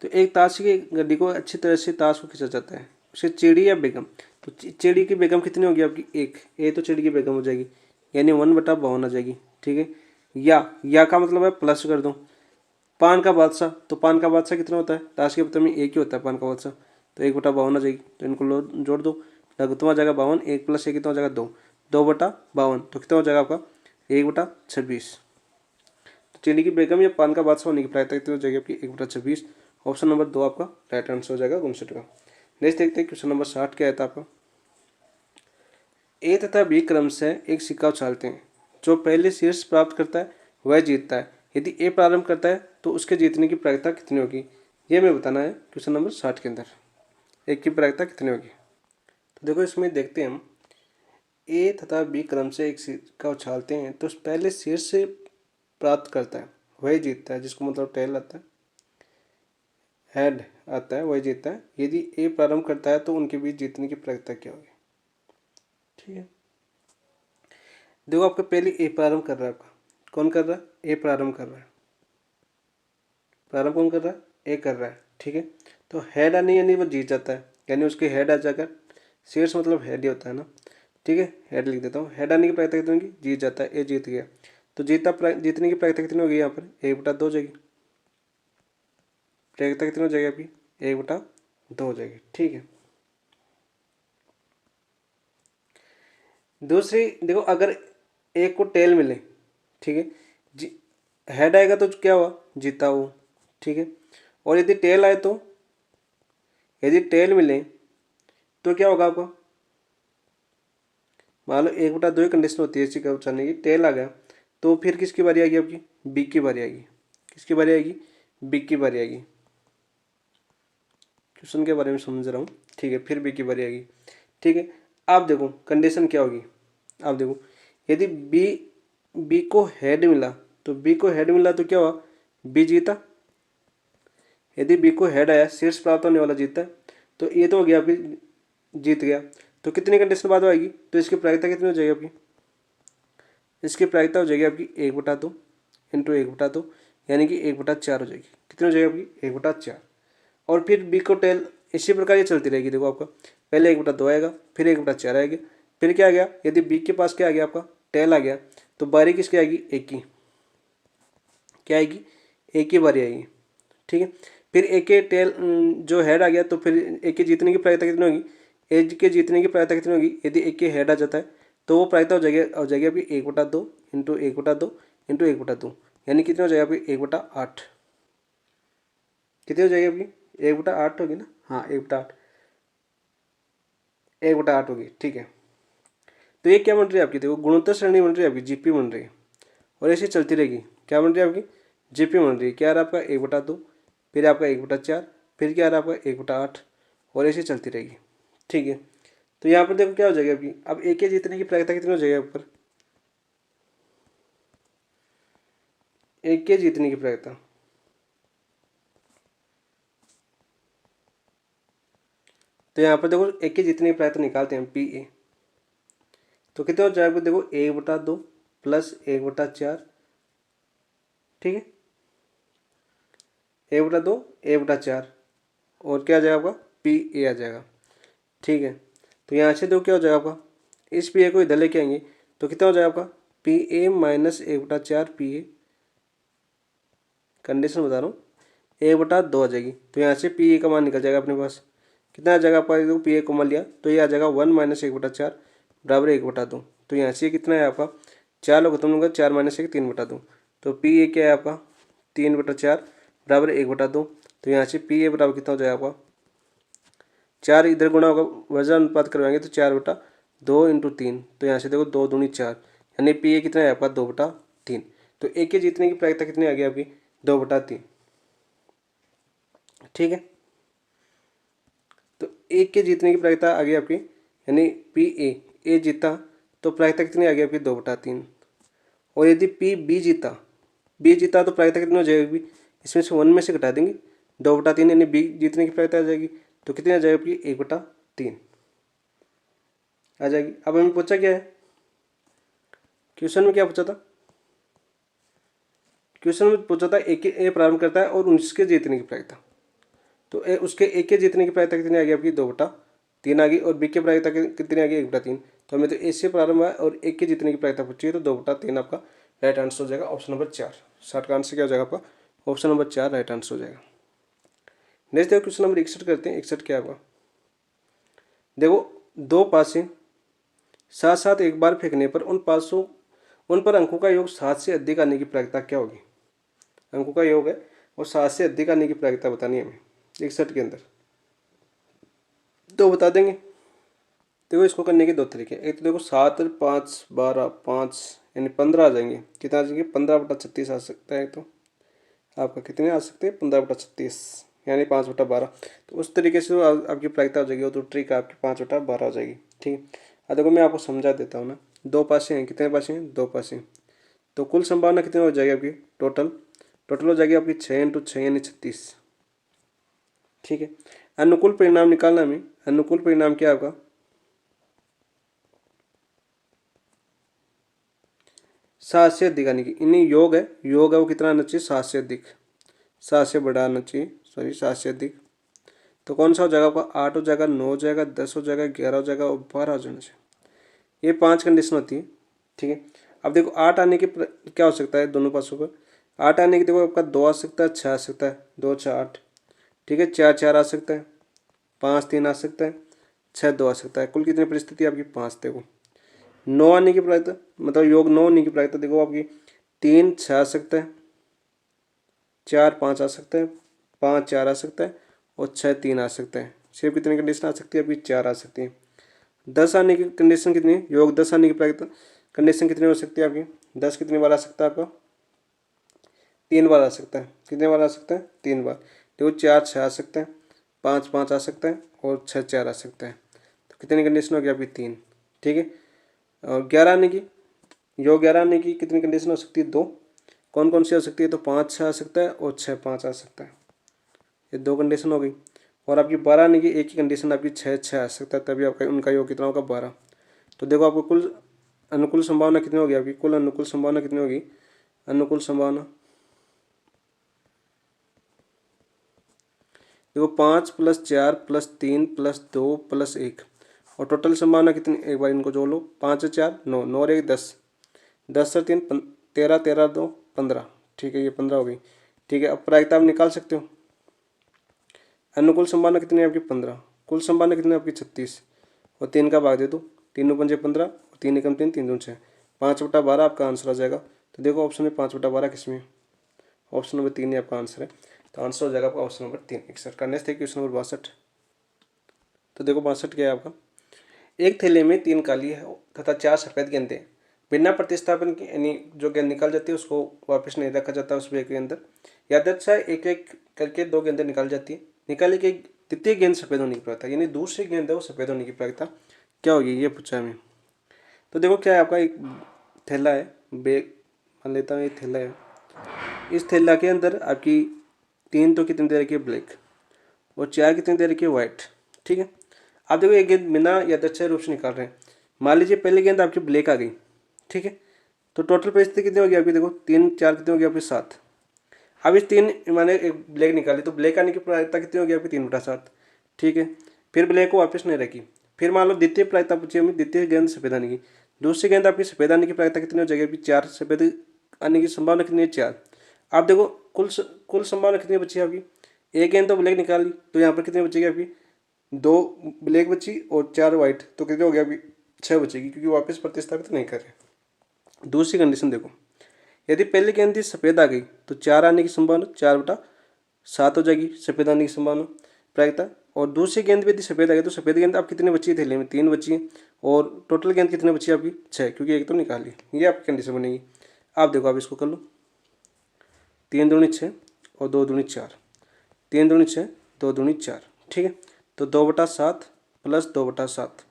तो एक ताश की गड्डी को अच्छी तरह से ताश को खींचा जाता है, उसके चिड़ी या बेगम, तो चिड़ी की बेगम कितनी होगी आपकी 1, ए तो चिड़ी की बेगम हो जाएगी, यानी 1/52 आ जाएगी। ठीक है, या का मतलब है प्लस कर दो, पान का बादशाह, तो पान का बादशाह कितना होता है, ताश के पत्ते में एक ही होता है पान का बादशाह, तो 1/52 आ जाएगी, तो इनको जोड़ दो, लघुत्तम आ जाएगा 52, 1 + 1 कितना हो जाएगा 2, 2/52, तो कितना हो जाएगा आपका 1/26। तो चिड़ी की बेगम या पान का बादशाह होने की प्रायिकता कितनी हो जाएगी आपकी 1/26। ऑप्शन नंबर 2 आपका राइट आंसर हो जाएगा 59 का। नेक्स्ट देखते हैं क्वेश्चन नंबर 60 क्या था आपका, ए तथा बी क्रम से एक सिक्का उछालते हैं, जो पहले शीर्ष प्राप्त करता है वह जीतता है, यदि ए प्रारंभ करता है तो उसके जीतने की प्रायिकता कितनी होगी, ये हमें बताना है क्वेश्चन नंबर 60 के अंदर, एक की प्रायिकता कितनी होगी। तो देखो इसमें देखते हैं हम, ए तथा बी क्रम से एक सिक्का उछालते हैं तो पहले शीर्ष से प्राप्त करता है वही जीतता है, जिसको मतलब टेल आता है, हेड आता है, वही जीतता है, यदि ए प्रारंभ करता है तो उनके बीच जीतने की प्रायिकता क्या होगी। ठीक है, देखो आपका पहले ए प्रारंभ कर रहा है, आपका कौन कर रहा है, ए प्रारंभ कर रहा है, प्रारंभ कौन कर रहा है, ए कर रहा है। ठीक है, तो हेड आने यानी वो जीत जाता है, यानी उसके हेड आ जाकर, शीर्ष मतलब हेड ही होता है ना। ठीक है, हेड लिख देता हूँ, हेड आने की प्रायिकता कितनी होगी, जीत जाता है, ए जीत गया, तो जीतने की प्रायिकता कितनी होगी यहाँ पर 1/2 हो जाएगी, प्रायिकता कितनी हो जाएगी आपकी 1/2 हो जाएगी। ठीक है, दूसरी देखो, अगर एक को टेल मिले, ठीक है, हेड आएगा तो क्या हुआ, जीता वो, ठीक है। और यदि टेल आए तो, यदि टेल मिले तो क्या होगा आपका, मान लो 1/2 ही कंडीशन होती है इसी का बचाने की, टेल आ गया तो फिर किसकी बारी आएगी आपकी, बी की बारी आएगी। किसकी बारी आएगी, बी की बारी आएगी। क्वेश्चन के बारे में समझ रहा हूँ, ठीक है, फिर बी की बारी आएगी, ठीक है। आप देखो कंडीशन क्या होगी, आप देखो यदि बी को हेड मिला, तो बी को हेड मिला तो क्या हुआ, बी जीता। यदि बी को हेड आया, शीर्ष प्राप्त होने वाला जीता है, तो ये तो हो गया आपकी, जीत गया। तो कितनी कंडीशन बाद आएगी, तो इसकी प्रायिकता कितनी हो जाएगी आपकी, इसकी प्रायिकता हो जाएगी आपकी 1/2 इंटू 1/2, यानी कि 1/4 हो जाएगी। कितनी हो जाएगी आपकी, 1/4। और फिर बी को टेल इसी प्रकार ये चलती रहेगी। देखो आपका पहले 1/2 आएगा, फिर 1/4 आएगा, फिर क्या आ गया, यदि बी के पास क्या आ गया आपका, टेल आ गया, तो बारी किसकी आएगी, एक की, क्या आएगी, एक की बारी आएगी, ठीक है। फिर एक के टेल जो हेड आ गया, तो फिर एक के जीतने की प्रायिकता कितनी होगी, एक के जीतने की प्रायिकता कितनी होगी, यदि एक के हेड आ जाता है तो वो प्रायिकता हो जाएगी अभी 1/2 इंटू 1/2 इंटू 1/2, यानी कितनी हो जाएगी अभी 1/8। कितनी हो जाएगी अभी 1/8 होगी ना, हाँ 1/8, 1/8 होगी, ठीक है। तो ये क्या बन रही है आपकी, देखो गुणोत्तर श्रेणी बन रही है आपकी, जीपी बन रही है, और ऐसे चलती रहेगी। क्या बन रही है आपकी, जीपी बन रही है। क्या आ रहा है आपका 1/2, फिर आपका 1/4, फिर क्या आ रहा है आपका 1/8, और ऐसे चलती रहेगी, ठीक है। तो यहाँ पर देखो क्या हो जाएगा आपकी, अब एक के जीतने की प्रायिकता कितनी हो जाएगी ऊपर, एक के जीतने की प्रायिकता, तो यहाँ पर देखो एक के जीतने की प्रायिकता निकालते हैं, पी ए, तो कितने हो जाएगा देखो 1/2 प्लस 1/4, ठीक है, 1/2 1/4, और क्या आ जाएगा आपका, पी ए आ जाएगा, ठीक है। तो यहाँ से देखो क्या हो जाएगा आपका, इस पी ए को इधर लेके आएंगे तो कितना हो जाएगा आपका, P A minus 1/4 P A, condition बता रहा हूँ, 1/2 आ जाएगी। तो यहाँ से पी ए का मान निकल जाएगा अपने पास, कितना आ जाएगा आपका, देखो पी ए को मान लिया तो ये आ जाएगा 1 माइनस 1/4 बराबर 1/2। तो यहाँ से कितना है आपका, 4 लोग खत्म होगा, 4 माइनस 1 3/2, तो पी ए क्या है आपका 3/4 बराबर 1/2। तो यहाँ से पी ए बराबर कितना हो जाएगा आपका, 4 इधर गुणा होगा, वजन अनुपात करवाएंगे तो 4/2 इंटू 3, तो यहाँ से देखो 2 दूनी 4, यानी पी ए कितना है आपका 2/3। तो एक के जीतने की प्रायिकता कितनी आ गई आपकी, 2/3, ठीक है। तो एक के जीतने की प्रायिकता आ गई आपकी, यानी पी ए जीता तो प्रायिकता कितनी आ गई आपकी 2/3। और यदि पी बी जीता तो प्रायिकता कितनी हो जाएगी, इसमें से 1 में से घटा देंगे, 2/3, यानी बी जीतने की प्रायिकता आ जाएगी, तो कितनी आ जाएगी आपकी 1/3 आ जाएगी। अब हमें पूछा क्या है, क्वेश्चन में क्या पूछा था, क्वेश्चन में पूछा था ए प्रारंभ करता है और उसके जीतने की प्रायिकता, तो उसके एक के जीतने की प्रायिकता कितनी आ गई आपकी 2/3 आ गई, और बी की प्रायिकता कितनी आ गई 1/3। तो हमें तो ए से प्रारंभ है और एक के जीतने की प्रायिकता पूछी है, तो 2/3 आपका राइट आंसर हो जाएगा, ऑप्शन नंबर 4। शॉर्ट का आंसर क्या हो जाएगा आपका, ऑप्शन नंबर 4 राइट आंसर हो जाएगा। नेक्स्ट देखो क्वेश्चन नंबर 61 करते हैं। 61 क्या होगा, देखो दो पासे साथ साथ एक बार फेंकने पर उन पर अंकों का योग 7 से अधिक आने की प्रायिकता क्या होगी। अंकों का योग है और 7 से अधिक आने की प्रायिकता बतानी है हमें 61 के अंदर, तो बता देंगे। देखो इसको करने के दो तरीके, एक तो देखो 7 5 12 5 यानी 15 आ जाएंगे, कितना आ जाएंगे 15/36 आ सकता है, तो आपका कितने आ सकते हैं 15/36 यानी 5/12। तो उस तरीके से आपकी प्रायिकता हो जाएगी, वो तो ट्रिक आपकी 5/12 हो जाएगी, ठीक है। अब देखो मैं आपको समझा देता हूँ ना, दो पासे हैं, कितने पासे हैं, दो पासे, तो कुल संभावना कितनी हो जाएगी आपकी, टोटल हो जाएगी आपकी 6 × 6 यानी 36, ठीक है। अनुकूल परिणाम निकालना हमें, अनुकूल परिणाम क्या आपका 7 से अधिक आने की, इन्हीं योग है वो कितना आना चाहिए 7 से अधिक, 7 से बड़ा आना चाहिए, सॉरी 7 से अधिक। तो कौन सा हो जाएगा आपका 8 हो जाएगा, 9 हो जाएगा, 10 हो जाएगा, 11 हो जाएगा और 12 हो जाना चाहिए। ये 5 कंडीशन होती है, ठीक है। अब देखो 8 आने की क्या हो सकता है दोनों पासों पर, 8 आने की देखो आपका 2 आ सकता है, 6 आ सकता है, 2 6 8, ठीक है, 4 4 आ सकता है, 5 3 आ सकता है, 6 2 आ सकता है। कुल कितनी परिस्थिति आपकी 5, देखो 9 आने की प्रायिकता, मतलब योग 9 होने की प्रायिकता देखो आपकी 3 6 आ सकता है, 4 5 आ सकता है, 5 4 आ सकता है और 6 3 आ सकता है। सिर्फ कितनी कंडीशन आ सकती है आपकी? 4 आ सकती है। 10 आने की कंडीशन कितनी है? योग 10 आने की प्रायिकता कंडीशन कितनी हो सकती है आपकी? 10 कितनी बार आ सकता है आपका? 3 बार आ सकता है। कितने बार आ सकता है? 3 बार। देखो 4 6 आ सकता है, 5 5 आ सकता है और 6 4 आ सकता है। तो कितनी कंडीशन हो गई आपकी? 3। ठीक है। और 11 आने की, योग 11 आने की कितनी कंडीशन हो सकती है? 2। कौन कौन सी आ सकती है? तो 5 6 आ सकता है और 6 5 आ सकता है। ये 2 कंडीशन हो गई। और आपकी 12 आने की एक ही कंडीशन आपकी 6 6 आ सकता है, तभी आपका उनका योग कितना होगा? 12। तो देखो आपको कुल अनुकूल संभावना कितनी होगी आपकी? कुल अनुकूल संभावना कितनी होगी? अनुकूल संभावना देखो 5 + 4 + 3 + 2 + 1 और टोटल संभावना कितनी? एक बार इनको जोड़ लो। 5 4 9, 9 और 1 10, 10 और 3 13, 13 2 15। ठीक है, ये 15 हो गई। ठीक है, अब प्रायिकता आप निकाल सकते हो। अनुकूल संभावना कितनी है आपकी? 15। कुल संभावना कितनी है आपकी? 36 और 3 का भाग दे दो। 3 पंजे 15 और 3 एकम 3, 3 दूनी 6, 5/12 आपका आंसर आ जाएगा। तो देखो ऑप्शन में 5/12 किसमें है? ऑप्शन नंबर 3 ही आपका आंसर है। तो आंसर हो जाएगा आपका ऑप्शन नंबर 3। एक सर करने से क्वेश्चन नंबर 62। तो देखो 62 क्या है आपका? एक थैले में 3 काली है तथा 4 सफेद गेंदें बिना प्रतिस्थापन के, यानी जो गेंद निकल जाती है उसको वापस नहीं रखा जाता उस बैग के अंदर। यादृच्छा एक एक करके 2 गेंदें निकाल जाती है। निकाली गई द्वितीय गेंद सफेद होने की प्रायिकता, यानी दूसरी गेंद है वो सफेद होने की प्रायिकता क्या होगी? ये पूछा हमें। तो देखो क्या है आपका? एक थैला है, बैग मान लेता हूँ ये थैला है। इस थैला के अंदर आपकी 3 तो कितनी दे रखी है? ब्लैक। और 4 कितनी दे रखी है? व्हाइट। ठीक है। आप देखो एक गेंद बिना यादृच्छिक रूप से निकाल रहे हैं। मान लीजिए पहली गेंद आपकी ब्लैक आ गई। ठीक है, तो टोटल परिस्थिति कितनी होगी आपकी? देखो 3 4 कितनी होगी आपकी? 7। अब इस 3 मैंने एक ब्लैक निकाली तो ब्लैक आने की प्रायिकता कितनी होगी आपकी? 3/7। ठीक है, फिर ब्लैक को वापस नहीं रखी। फिर मान लो द्वितीय प्रायिकता पूछी हमें, द्वितीय गेंद सफेद आने की। दूसरी गेंद आपकी सफेद आने की प्रायिकता कितनी हो जाएगी? 4। सफेद आने की संभावना कितनी है? 4। आप देखो कुल संभावना कितनी बची है आपकी? एक गेंद तो ब्लैक निकाल ली, तो यहाँ पर कितनी बचेगी आपकी? 2 ब्लैक बची और 4 व्हाइट, तो कितने हो गया अभी? 6 बचेगी, क्योंकि वापस प्रतिस्थापित नहीं कर रहे। दूसरी कंडीशन देखो, यदि पहली गेंद सफेद आ गई तो 4 आने की संभावना 4/7 हो जाएगी सफेद आने की संभावना प्रायिकता। और दूसरी गेंद भी यदि सफेद आ गई तो सफेद गेंद आप कितनी बची है थैले में? 3 बची है। और टोटल गेंद कितनी बची है आपकी? 6, क्योंकि एक तो निकाल ली। ये आपकी कंडीशन बनेगी। आप देखो आप इसको कर लो। 3 दूनी 6 और 2 दूनी 4, 3 दूनी 6 2 दूनी 4। ठीक है, तो 2/7 + 2/7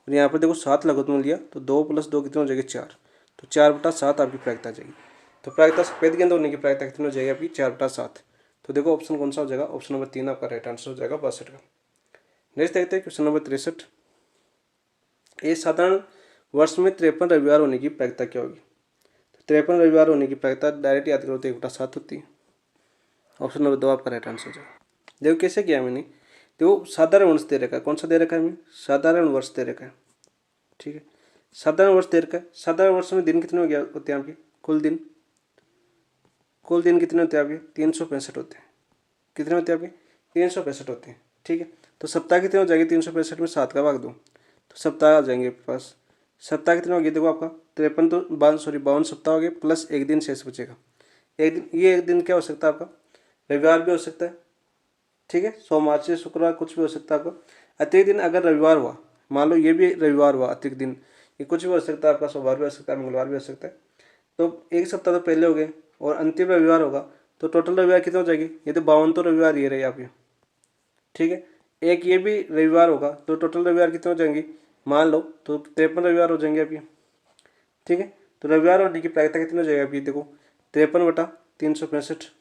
और यहाँ पर देखो 7 लघुत्तम लिया तो 2 + 2 कितने हो जाएगी? 4। तो 4/7 आपकी प्रायिकता आ जाएगी। तो प्रायिकता सफेद गेंद होने की प्रायिकता कितनी हो जाएगी आपकी? 4/7। तो देखो ऑप्शन कौन सा हो जाएगा? ऑप्शन नंबर 3 आपका राइट आंसर हो जाएगा 62 का। नेक्स्ट देखते हैं क्वेश्चन नंबर 63। एक साधारण वर्ष में 53 रविवार होने की प्रायिकता क्या होगी? तो 53 रविवार होने की प्रायिकता डायरेक्ट याद करो तो 1/7 होती है। ऑप्शन नंबर 2 आपका राइट आंसर हो जाएगा। देखो कैसे किया मैंने, देखो साधारण वर्ष दे रखा है। कौन सा दे रखा है हमें? साधारण वर्ष दे रखा है। ठीक है, साधारण वर्ष दे रखा है। साधारण वर्ष में दिन कितने हो गया होते हैं आपके? कुल दिन कितने होते हैं आपके? 365 होते हैं। कितने होते हैं आपके? 365 होते हैं। ठीक है, तो सप्ताह कितने हो जाएंगे? 365 में 7 का भाग दो तो सप्ताह आ जाएंगे आपके पास। सप्ताह कितने हो गए? देखो आपका 53 तो 52 सप्ताह हो गए, प्लस एक दिन शेष बचेगा। एक दिन, ये एक दिन क्या हो सकता है आपका? रविवार भी हो सकता है। ठीक है, सोमवार से शुक्रवार कुछ भी हो सकता है आपका। अतिरिक्त दिन अगर रविवार हुआ, मान लो ये भी रविवार हुआ अतिरिक्त दिन, ये कुछ भी हो सकता है आपका। सोमवार भी हो सकता है, मंगलवार भी हो सकता है। तो एक सप्ताह तो पहले हो गए और अंतिम रविवार होगा, तो टोटल रविवार कितने हो जाएगी? ये तो 52 तो रविवार ये रहे आपके। ठीक है, एक ये भी रविवार होगा तो टोटल रविवार कितने हो जाएंगे? मान लो तो 53 रविवार हो जाएंगे आपके। ठीक है, तो रविवार होने की प्रायिकता कितनी हो जाएगी आपकी? देखो 53/365।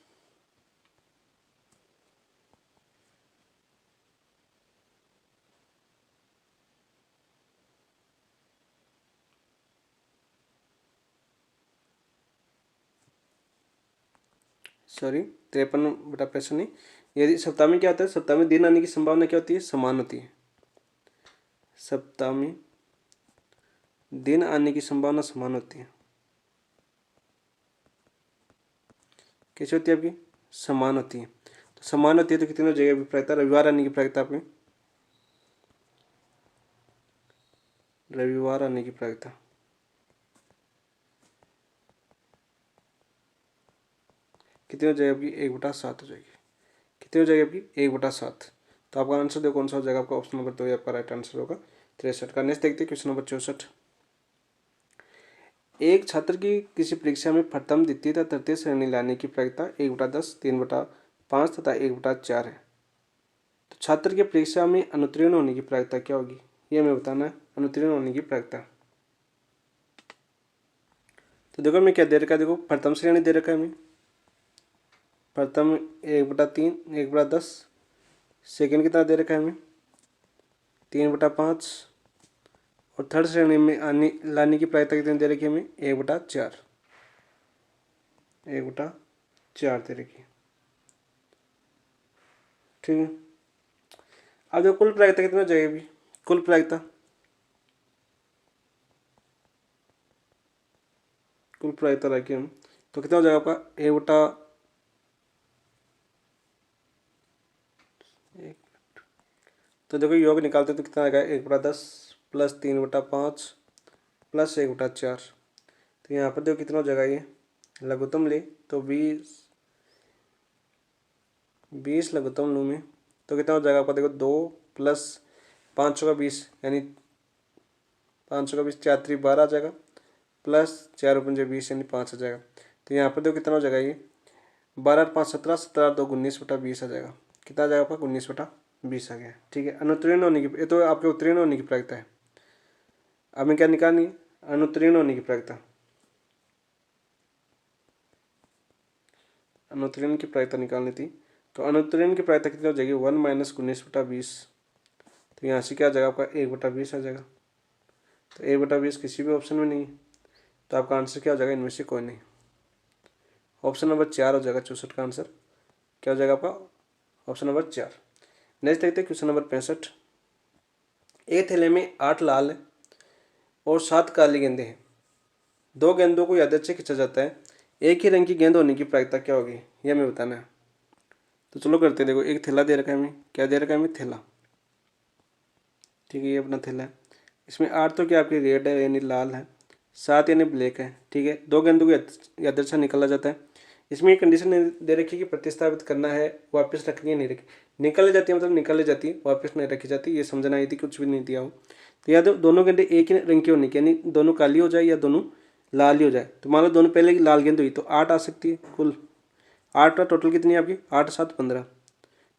सॉरी, 53/65 नहीं। यदि सप्ताह में क्या होता है? सप्ताह में दिन आने की संभावना क्या होती है? समान होती है। सप्ताह में दिन आने की संभावना समान होती है। कैसे होती है आपकी? समान होती है। तो समान होती है तो कितनी हो जाएगी आपकी प्रायिकता? रविवार आने की प्रायिकता आपकी, रविवार आने की प्रायिकता कितनी हो जाएगी आपकी 1/7 हो जाएगी। कितनी हो जाएगी आपकी 1/7। तो आपका आंसर देखो कौन सा हो जाएगा, आपका ऑप्शन नंबर 2 आपका राइट आंसर होगा 63 का। नेक्स्ट देखते हैं क्वेश्चन नंबर 64। एक छात्र की किसी परीक्षा में प्रथम द्वितीय तथा तृतीय श्रेणी लाने की प्रायिकता 1/10, 3/5 तथा 1/4 है। तो छात्र की परीक्षा में अनुत्तीर्ण होने की प्रायिकता क्या होगी, ये हमें बताना है। अनुत्तीर्ण होने की प्रायिकता, तो देखो हमें क्या दे रखा है, देखो प्रथम श्रेणी दे रखा है हमें, प्रथम 1/3, 1/10। सेकेंड कितना दे रखा है हमें 3/5। और थर्ड श्रेणी में आने लाने की प्रायिकता कितनी दे रखी है हमें 1/4, 1/4 दे रखी है। ठीक है, अब देखो कुल प्रायिकता कितना हो जाएगी अभी, कुल प्रायिकता, कुल प्रायिकता रखिए हम, तो कितना हो जाएगा आपका 1/, तो देखो योग निकालते तो कितना आएगा 1/10 प्लस 3/5 प्लस 1/4। तो यहाँ पर देखो कितना हो जाएगा, ये लघुत्तम ले तो 20 लघुत्तम लूँ में तो कितना हो जाएगा आपका, देखो 2 प्लस 5 का 20 यानी 5 का 20 4 3 12 आ जाएगा, प्लस 4×5 यानी 5 आ जाएगा। तो यहाँ पर देखो कितना हो जाएगा, ये 12×5 17, 17×2 19/20 आ जाएगा। कितना आ जाएगा आपका 19/20 आ गया। ठीक है, अनुत्तीर्ण होने की, ये तो आपके उत्तीर्ण होने की प्रायिकता है। अब हमें क्या निकालनी है, अनुत्तीर्ण होने की प्रायिकता, अनुत्तीर्ण की प्रायिकता निकालनी थी। तो अनुत्तीर्ण की प्रायिकता कितनी हो जाएगी 1 - 19/20। तो यहाँ से क्या आ जाएगा आपका 1/20 आ जाएगा। तो 1/20 किसी भी ऑप्शन में नहीं है, तो आपका आंसर क्या हो जाएगा, इनमें से कोई नहीं। ऑप्शन नंबर 4 हो जाएगा 64 का आंसर। क्या हो जाएगा आपका ऑप्शन नंबर 4। नेक्स्ट देखते हैं क्वेश्चन नंबर 65। एक थैले में 8 लाल और 7 काली गेंदें हैं। 2 गेंदों को यादृच्छिक से खींचा जाता है। एक ही रंग की गेंद होने की प्रायिकता क्या होगी, यह हमें बताना है। तो चलो करते हैं, देखो एक थैला दे रखा है हमें, क्या दे रखा है हमें, थैला। ठीक है, ये अपना थैला है। इसमें 8 तो क्या आपकी रेड है यानी लाल है, 7 यानी ब्लैक है। ठीक है, 2 गेंदों को यादृच्छिक निकाला जाता है। इसमें एक कंडीशन दे रखी है कि प्रतिस्थापित करना है, वापस रखनी है नहीं रखी, निकल जाती है मतलब निकल जाती है, वापस नहीं रखी जाती, ये समझना आई थी, कुछ भी नहीं दिया हो। तो या तो दोनों गेंदें एक ही रंग की होनी की, यानी दोनों काली हो जाए या दोनों लाल ही हो जाए। तो मान लो दोनों पहले की लाल गेंद हुई तो 8 आ सकती है कुल। 8 का टोटल कितनी है आपकी, 8 7 15।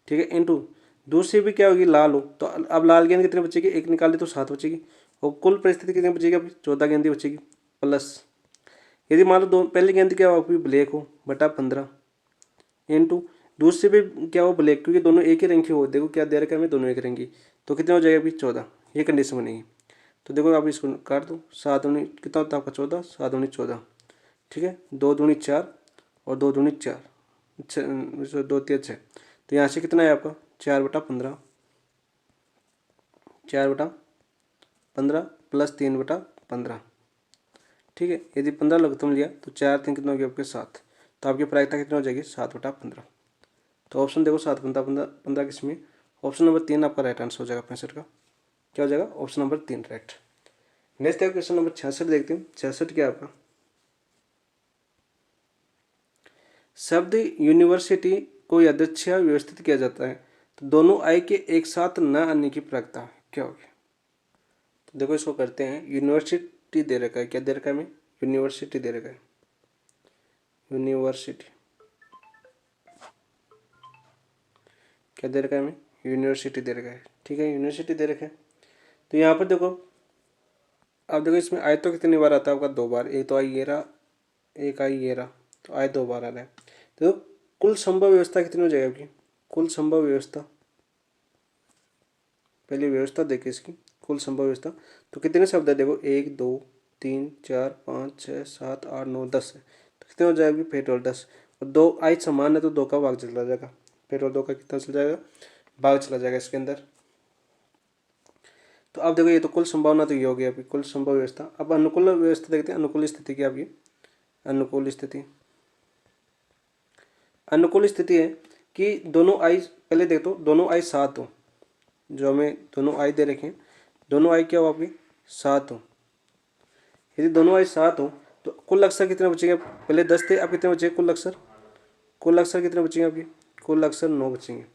ठीक है, इंटू दूसरी भी क्या होगी, लाल हो तो अब लाल गेंद कितनी बचेगी, एक निकाली तो 7 बचेगी। और कुल परिस्थिति कितनी बचेगी आपकी, 14 गेंद बचेगी। प्लस यदि मान लो दो पहली गेंद क्या हो आपकी ब्लैक हो बटा 15 इंटू दूसरी भी क्या हो ब्लैक, क्योंकि दोनों एक ही रंग की हो। देखो क्या दे रखा है हमें, दोनों एक रंग की, तो कितने हो जाएगा अभी 14। ये कंडीशन बनेगी। तो देखो आप इसको काट दो, 7 दूनी कितना होता है आपका 14, 7 दूनी 14। ठीक है, 2 दूनी 4 और 2 दूनी 4, 2 3 6। तो यहाँ से कितना है आपका 4/15, 4/15 प्लस 3/15। ठीक है, यदि 15 लघुत्तम लिया तो 4 3 कितना हो गया आपके 7। तो आपकी प्रायिकता कितनी हो जाएगी 7/15। तो ऑप्शन देखो 7/15 किसमें, ऑप्शन नंबर 3 आपका राइट आंसर हो जाएगा 65 का। क्या हो जाएगा ऑप्शन नंबर 3 राइट। नेक्स्ट देखो क्वेश्चन नंबर 66 देखते हैं। 66 क्या आपका, शब्द यूनिवर्सिटी को यादृच्छिक व्यवस्थित किया जाता है तो दोनों आई के एक साथ न आने की प्रायिकता क्या होगी। तो देखो इसको करते हैं, यूनिवर्सिटी दे रखा है, क्या दे रखा है हमें, यूनिवर्सिटी दे रखा है, यूनिवर्सिटी क्या दे रखा है हमें, यूनिवर्सिटी दे रखा है। ठीक है, यूनिवर्सिटी दे रखा है। तो यहाँ पर देखो, अब देखो इसमें आई तो कितनी बार आता है आपका 2 बार, एक तो आई ये रहा, एक आई ये रहा, तो आई 2 बार आ रहा है। तो कुल संभव व्यवस्था कितनी हो जाएगी आपकी, कुल संभव व्यवस्था, पहले व्यवस्था देखे इसकी, कुल संभव व्यवस्था तो कितने शब्द है, देखो 1 2 3 4 5 6 7 8 9 10 है। तो कितने हो जाएगी पेट्रोल 10, और 2 आई समान है तो 2 का भाग चला जाएगा, पेट्रोल 2 का कितना चला जाएगा, भाग चला जाएगा इसके अंदर। तो अब देखो ये तो कुल संभावना तो ये हो गई अभी कुल संभव व्यवस्था। अब अनुकूल व्यवस्था देखते हैं, अनुकूल स्थिति क्या आपकी, अनुकूल स्थिति, अनुकूल स्थिति है कि दोनों आई, पहले देख दो दोनों आई 7 हो, जो हमें दोनों आई दे रखे हैं, दोनों आई क्या हो आपकी 7 हो। यदि दोनों आई 7 हो तो कुल अक्षर कितने बचेंगे, पहले 10 थे अब कितने बचे कुल अक्षर, कुल अक्षर कितने बचेंगे आपके, कुल अक्षर 9 बचेंगे।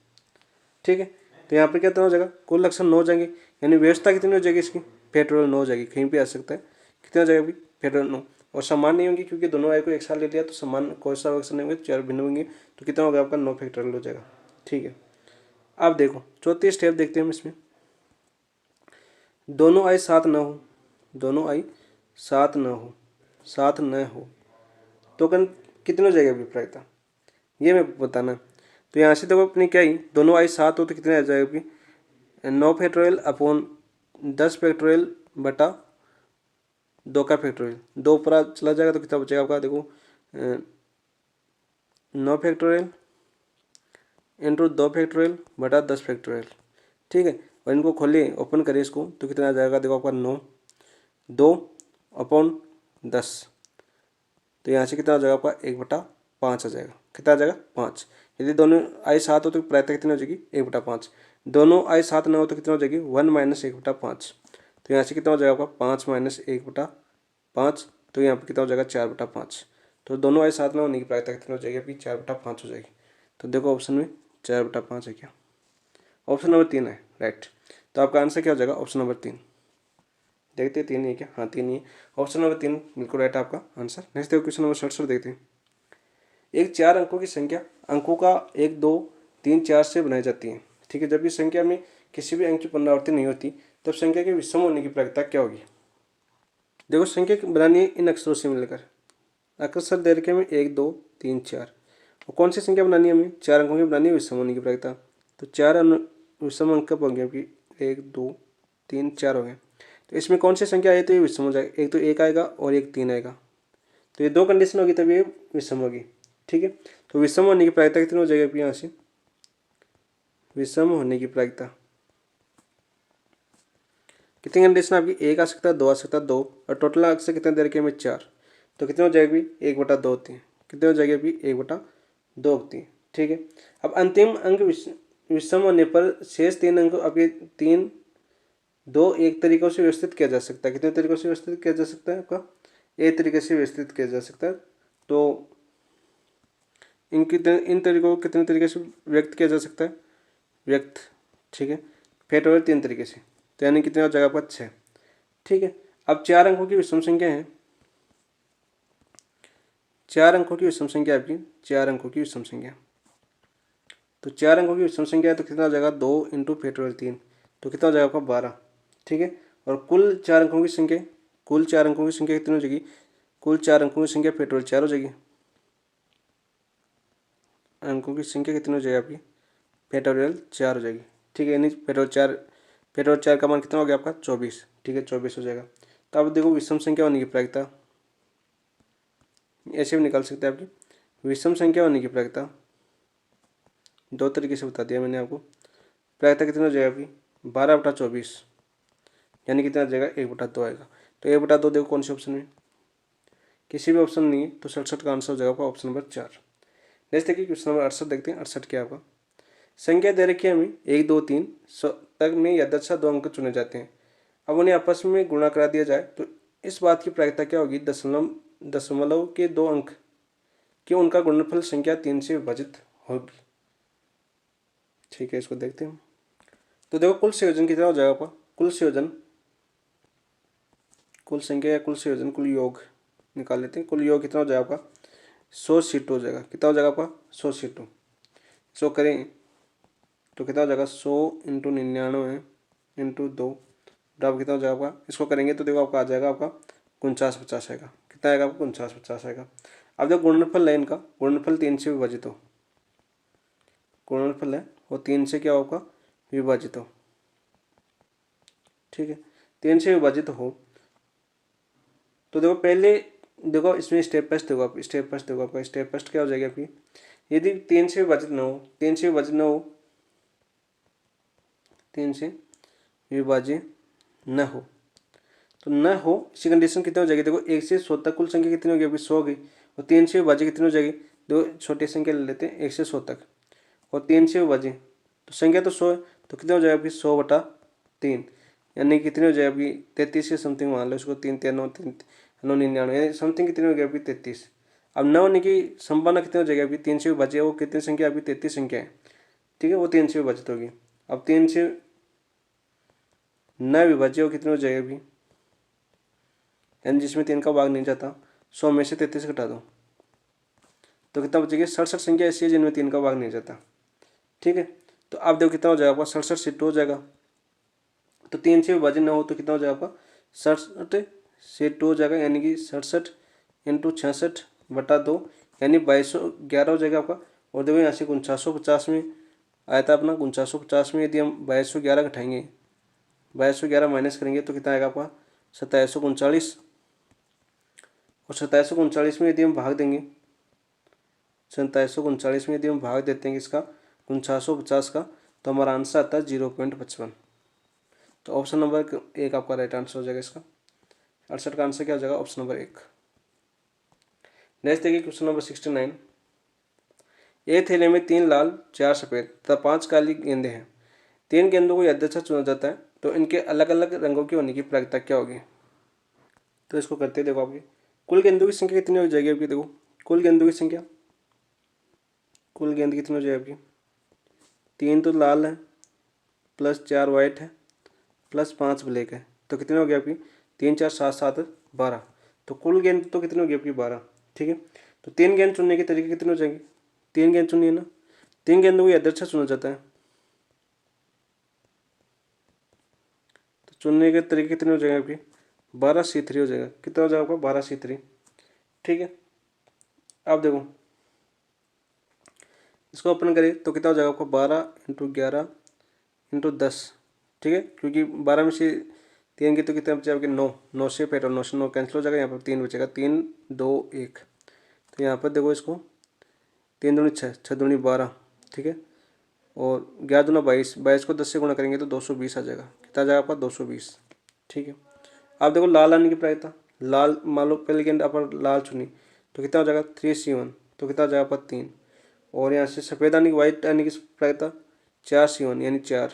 ठीक है, तो यहाँ पर कितना हो जाएगा, कुल अक्षर 9 हो जाएंगे, यानी व्यवस्था कितनी हो जाएगी इसकी, फेक्टोरियल 9 हो जाएगी। कहीं भी आ सकता है, कितना हो जाएगा अभी, फेक्टोरियल 9। और समान नहीं होंगी क्योंकि दोनों आय को एक साथ ले लिया, तो समान कोई सा अक्षर नहीं होंगे, चार भिन्न होंगे, तो कितना होगा आपका 9 फैक्टोरियल हो जाएगा। ठीक है, अब देखो चौथी स्टेप देखते हैं हम इसमें। दोनों आय साथ न हो, दोनों आय साथ न हो, साथ न हो, तो कितने हो जाएगा विपरीतता, ये मैं बताना। तो यहाँ से देखो अपनी क्या ही, दोनों आय साथ हो तो कितने आ जाएगा अभी, 9 फैक्टोरियल अपॉन 10 फैक्टोरियल बटा 2 का फैक्टोरियल, 2 ऊपर चला जाएगा तो कितना बचेगा आपका, देखो 9 फैक्टोरियल इंटू 2 फैक्टोरियल बटा 10 फैक्टोरियल। ठीक है, और इनको खोलिए, ओपन करिए इसको, तो कितना आ जाएगा, देखो आपका 9, 2 अपॉन 10, तो यहाँ से कितना आ जाएगा आपका 1/5 आ जाएगा। कितना आ जाएगा 5। यदि दोनों आय साथ हो तो प्रायता कितनी हो जाएगी 1/5। दोनों आय साथ न हो तो कितना हो जाएगी 1 माइनस 1/5। तो यहाँ से कितना हो जाएगा आपका 5 माइनस 1/5, तो यहाँ पर कितना हो जाएगा 4/5। तो दोनों आय साथ में होने की प्रायता कितनी हो जाएगी अभी 4/5 हो जाएगी। तो देखो ऑप्शन में 4/5 है क्या, ऑप्शन नंबर 3 है राइट। तो आपका आंसर क्या हो जाएगा, ऑप्शन नंबर 3। देखते हैं 3 ही है क्या, हाँ 3 ही है, ऑप्शन नंबर 3 बिल्कुल राइट आपका आंसर। नेक्स्ट देखो क्वेश्चन नंबर 67 देखते हैं। एक 4 अंकों की संख्या अंकों का 1 2 3 4 से बनाई जाती है। ठीक है, जब इस संख्या में किसी भी अंक की पुनरावृत्ति नहीं होती तब संख्या के विषम होने की प्रायिकता क्या होगी। देखो संख्या बनानी है इन अक्षरों से मिलकर, अक्षर दे रखे हमें 1 2 3 4, और कौन सी संख्या बनानी है हमें, 4 अंकों की बनानी है विषम होने की प्रायिकता। तो 4 विषम अंक कब होंगे आपकी, 1 2 3 4 हो गए। तो इसमें कौन सी संख्या आई तो ये विषम हो जाएगा, एक तो 1 आएगा और एक 3 आएगा, तो ये 2 कंडीशन होगी तब ये विषम होगी। ठीक है, तो विषम होने की प्रायिकता कितनी हो जाएगी आपकी, यहाँ से विषम होने की प्रायिकता कितनी कंडीशन आपकी, 1 आ सकता है, 2 आ सकता है, 2, और टोटल अक्षर कितने दे रखे हमें 4, तो कितने हो जाएगी 1/2 होती है, कितने हो जाएगी अभी 1/2 होती है। ठीक है, अब अंतिम अंक विषम होने पर शेष 3 अंक आपके 3 2 एक तरीकों से व्यवस्थित किया जा सकता है। कितने तरीकों से व्यवस्थित किया जा सकता है आपका, एक तरीके से व्यवस्थित किया जा सकता है। तो इन तरीकों को कितने तरीके से व्यक्त किया जा सकता है, व्यक्त। ठीक है, फैक्टोरियल 3 तरीके से, तो यानी कितने हो जाएगा आपका 6। ठीक है, अब 4 अंकों की विषम संख्या है, 4 अंकों की विषम संख्या आपकी, 4 अंकों की विषम संख्या, तो 4 अंकों की विषम संख्या है तो कितना हो जाएगा 2 इंटू फैक्टोरियल 3, तो कितना हो जाएगा आपका 12। ठीक है, और कुल 4 अंकों की संख्या, कुल 4 अंकों की संख्या कितनी हो जाएगी, कुल 4 अंकों की संख्या फैक्टोरियल 4 हो जाएगी, अंकों की संख्या कितनी हो जाएगी आपकी फैक्टोरियल 4 हो जाएगी। ठीक है, यानी फैक्टोरियल 4 का मान कितना हो गया आपका 24। ठीक है, 24 हो जाएगा। तो अब देखो विषम संख्या होने की प्रायिकता ऐसे भी निकाल सकते हैं आपकी, विषम संख्या होने की प्रायिकता 2 तरीके से बता दिया मैंने आपको। प्रायिकता कितनी हो जाएगी आपकी 12/24, यानी कितना आ जाएगा 1/2 आएगा। तो 1/2 देखो कौन से ऑप्शन में, किसी भी ऑप्शन नहीं है, तो 67 का आंसर हो जाएगा आपका ऑप्शन नंबर 4। नेक्स्ट देखिए क्वेश्चन नंबर 68 देखते हैं। 68 क्या आपका, संख्या दे रखी है हमें 1 2 3 तक में यदृच्छा 2 अंक चुने जाते हैं। अब उन्हें आपस में गुणा करा दिया जाए तो इस बात की प्रायिकता क्या होगी, दशमलव के 2 अंक कि उनका गुणनफल संख्या 3 से विभाजित होगी। ठीक है, इसको देखते हैं। तो देखो कुल संयोजन कितना हो जाएगा आपका, कुल संयोजन, कुल संख्या या कुल संयोजन, कुल योग निकाल लेते हैं। कुल योग कितना हो जाएगा आपका 100 सीट हो जाएगा। कितना हो जाएगा आपका 100 सीटों, 100 करें तो कितना हो जाएगा 100 इंटू 99 इंटू 2 बराबर कितना हो जाएगा आपका, इसको करेंगे तो देखो आपका आ जाएगा आपका 49/50 आएगा। कितना आएगा आपको 49/50 आएगा। अब जब गुणनफल है इनका, गुणनफल 3 से विभाजित हो, गुणनफल है वो 3 से क्या होगा विभाजित हो। ठीक है, 3 से विभाजित हो तो देखो पहले देखो इसमें स्टेप फर्स्ट देखो आप, स्टेप फर्स्ट देखो आपका, स्टेप फर्स्ट क्या हो जाएगी आपकी, यदि 3 से विभाजित न हो, 3 से विभाजित न हो, 3 से विभाजित न हो, तो न हो इसी कंडीशन कितनी हो जाएगी, देखो 1 से 100 तक कुल संख्या कितनी होगी अभी 100 हो गई, और 3 से विभाजित कितनी हो जाएगी, दो छोटी संख्या ले लेते हैं 1 से 100 तक, और 3 से विभाजित तो संख्या तो 100 है, तो कितना हो जाएगा अभी 100/3, यानी कितनी हो जाएगी अभी 33 के समथिंग मान लो इसको, 3 3 9 3 9 99 यानी समथिंग कितनी हो गई अभी 33। अब 9 होने की संभावना कितनी हो जाएगी आपकी, 3 से विभाज्य, वो कितनी संख्या आपकी 33 संख्या है, ठीक है, वो 3 से विभाजित होगी। अब 3 से न विभाज्य वो कितनी हो जाएगी अभी, यानी जिसमें 3 का भाग नहीं जाता, 100 में से 33 घटा दो तो कितना बचेगी, 67 संख्या ऐसी है जिनमें 3 का भाग नहीं जाता, ठीक है। तो आप देखो कितना हो जाएगा आपका, 67 से 2 हो जाएगा, तो 3 से विभाजन न हो तो कितना हो जाएगा आपका, 67 से 2 हो जाएगा, यानी कि 67 इंटू 66/2 यानी 2211 हो जाएगा आपका। और देखो यहाँ से 4950 में आया था अपना, 4950 में यदि हम 2211 घटाएंगे, 2211 माइनस करेंगे तो कितना आएगा आपका, 2739। और 2739 में यदि हम भाग देंगे, 2739 में यदि हम भाग देते हैं इसका 4950 का, तो हमारा आंसर आता है 0.55। तो ऑप्शन नंबर 1 आपका राइट आंसर हो जाएगा इसका। 68 का आंसर क्या हो जाएगा, ऑप्शन नंबर 1। नेक्स्ट देखिए क्वेश्चन नंबर 69। एक थैले में 3 लाल 4 सफ़ेद तथा 5 काली गेंदें हैं। 3 गेंदों को यदि चुना जाता है तो इनके अलग अलग रंगों की होने की प्रायिकता क्या होगी। तो इसको करते देखो आपकी कुल गेंदों की संख्या कितनी हो जाएगी आपकी, देखो कुल गेंदों की संख्या, कुल गेंद कितनी हो जाएगी आपकी, 3 तो लाल है प्लस 4 वाइट है प्लस 5 ब्लैक है, तो कितनी होगी आपकी, 3 4 7 7 12। तो कुल गेंद तो कितनी होगी आपकी 12, ठीक है। तो 3 गेंद चुनने के तरीके कितने हो जाएंगे, 3 गेंद चुनिए ना, 3 गेंदों को यादृच्छिक चुना जाता है, तो चुनने के तरीके कितने हो जाएंगे आपकी, 12C3 हो जाएगा, कितना हो जाएगा आपका 12C3, ठीक है। अब देखो इसको ओपन करें तो कितना हो जाएगा आपका 12 इंटू 11 इंटू 10, ठीक है, क्योंकि 12 में से 3 की तो कितने बचे आपके 9, 9 से पेट और 9 से 9 कैंसिल हो जाएगा, यहाँ पर 3 बचेगा, 3 2 1। तो यहाँ पर देखो इसको 3 दूनी 6, 6 दूनी 12, ठीक है, और 11 दूना 22, 22 को 10 से गुणा करेंगे तो 220 आ जाएगा, कितना आ जाएगा आपका 220, ठीक है। अब देखो लाल आने की प्रायिकता, लाल मान लो पहले गेंद अपन लाल चुनी तो कितना हो जाएगा 3C1, तो कितना हो जाएगा आपका 3। और यहाँ से सफ़ेद आने की, वाइट आने की प्रायिकता 4C1 यानी 4।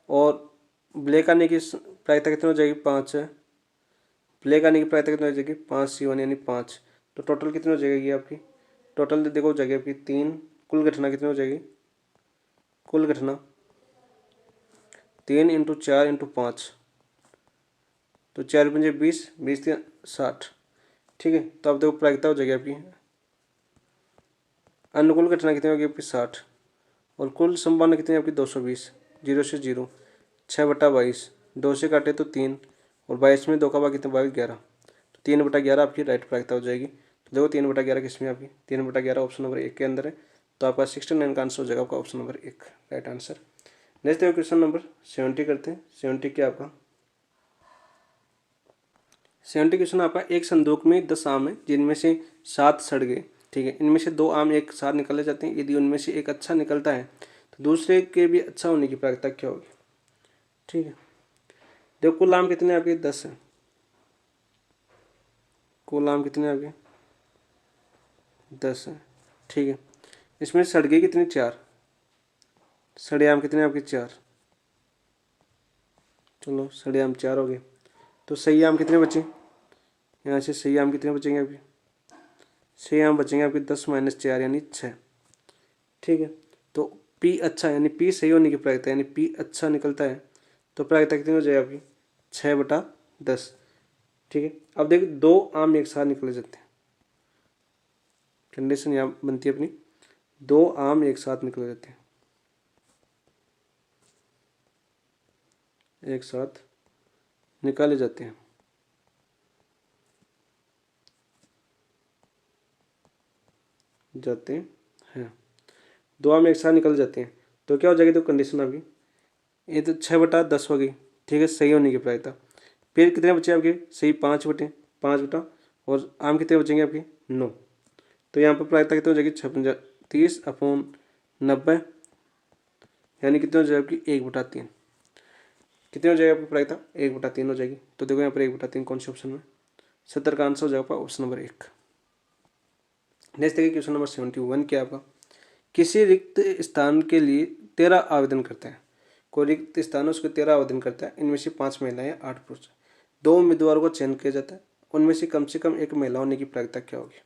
और ब्लैक आने की प्रायिकता कितनी हो जाएगी 5 है, ब्लैक आने की प्रायिकता कितनी हो जाएगी 5C1 यानी 5। तो टोटल कितनी हो जाएगी आपकी, टोटल देखो हो जाएगी आपकी 3। कुल घटना कितनी हो जाएगी, कुल घटना 3 इंटू 4 इंटू 5, तो 4 पंजे 20, 20 3 60, ठीक है। तो अब देखो प्रायिकता हो जाएगी आपकी, अनुकूल घटना कितनी होगी आपकी 60, और कुल संभावना कितनी है आपकी 220, 0 से 0, 6/22, 2 से काटे तो 3, और 22 में 2 का भाग कितना 22 11, तो 3/11 आपकी राइट प्रायिकता हो जाएगी। तो देखो 3/11 किसमें आपकी, 3/11 ऑप्शन नंबर 1 के अंदर है, तो आपका 69 का आंसर हो जाएगा आपका option number 1 right answer. Next देखो क्वेश्चन नंबर 70 करते हैं। 70 क्या आपका, 70 क्वेश्चन आपका, एक संदूक में 10 आम है जिनमें से 7 सड़ गए, ठीक है, इनमें से 2 आम एक साथ निकाले जाते हैं, यदि उनमें से एक अच्छा निकलता है तो दूसरे के भी अच्छा होने की प्रायिकता क्या होगी, ठीक है। देखो कुल आम कितने आपके 10 है, कुल आम कितने आपके 10 है, ठीक है। इसमें सड़ गए कितने 4, सड़े आम कितने आपके 4, चलो सड़े आम 4 हो गए। तो सही आम कितने बचे, यहाँ से सही आम कितने बचेंगे आपके, सही आम बचेंगे आपके 10 - 4 यानी 6, ठीक है। तो पी अच्छा यानी पी सही होने की प्रायिकता, यानी पी अच्छा निकलता है तो प्रायिकता कितनी हो जाएगी आपकी 6/10, ठीक है। अब देखिए 2 आम एक साथ निकले जाते हैं, कंडीशन यहाँ बनती है अपनी, 2 आम एक साथ निकले जाते हैं, एक साथ निकाले जाते हैं, हैं 2 आम एक साथ निकल जाते हैं तो क्या हो जाएगी, तो कंडीशन आपकी ये तो 6/10 हो गई, ठीक है, सही होने की प्रायिकता। फिर कितने बचे आपके सही 5/5 और आम कितने बचेंगे आपके 9, तो यहाँ पर प्रायिकता कितनी हो जाएगी 30/90 यानी कितने हो जाएगी आपकी 1/3, कितनी हो जाएगी आपकी प्रायिकता 1/3 हो जाएगी। तो देखो यहाँ पर 1/3 कौन से ऑप्शन में, 70 का आंसर हो जाएगा ऑप्शन नंबर 1। नेक्स्ट देखिए क्वेश्चन नंबर 71 क्या आपका, किसी रिक्त स्थान के लिए 13 आवेदन करते हैं, कोई रिक्त स्थान है उसके 13 आवेदन करता है, इनमें से 5 महिलाएं 8 पुरुष, 2 उम्मीदवारों को चयन किया जाता है उनमें से कम एक महिला होने की प्रायिकता क्या होगी।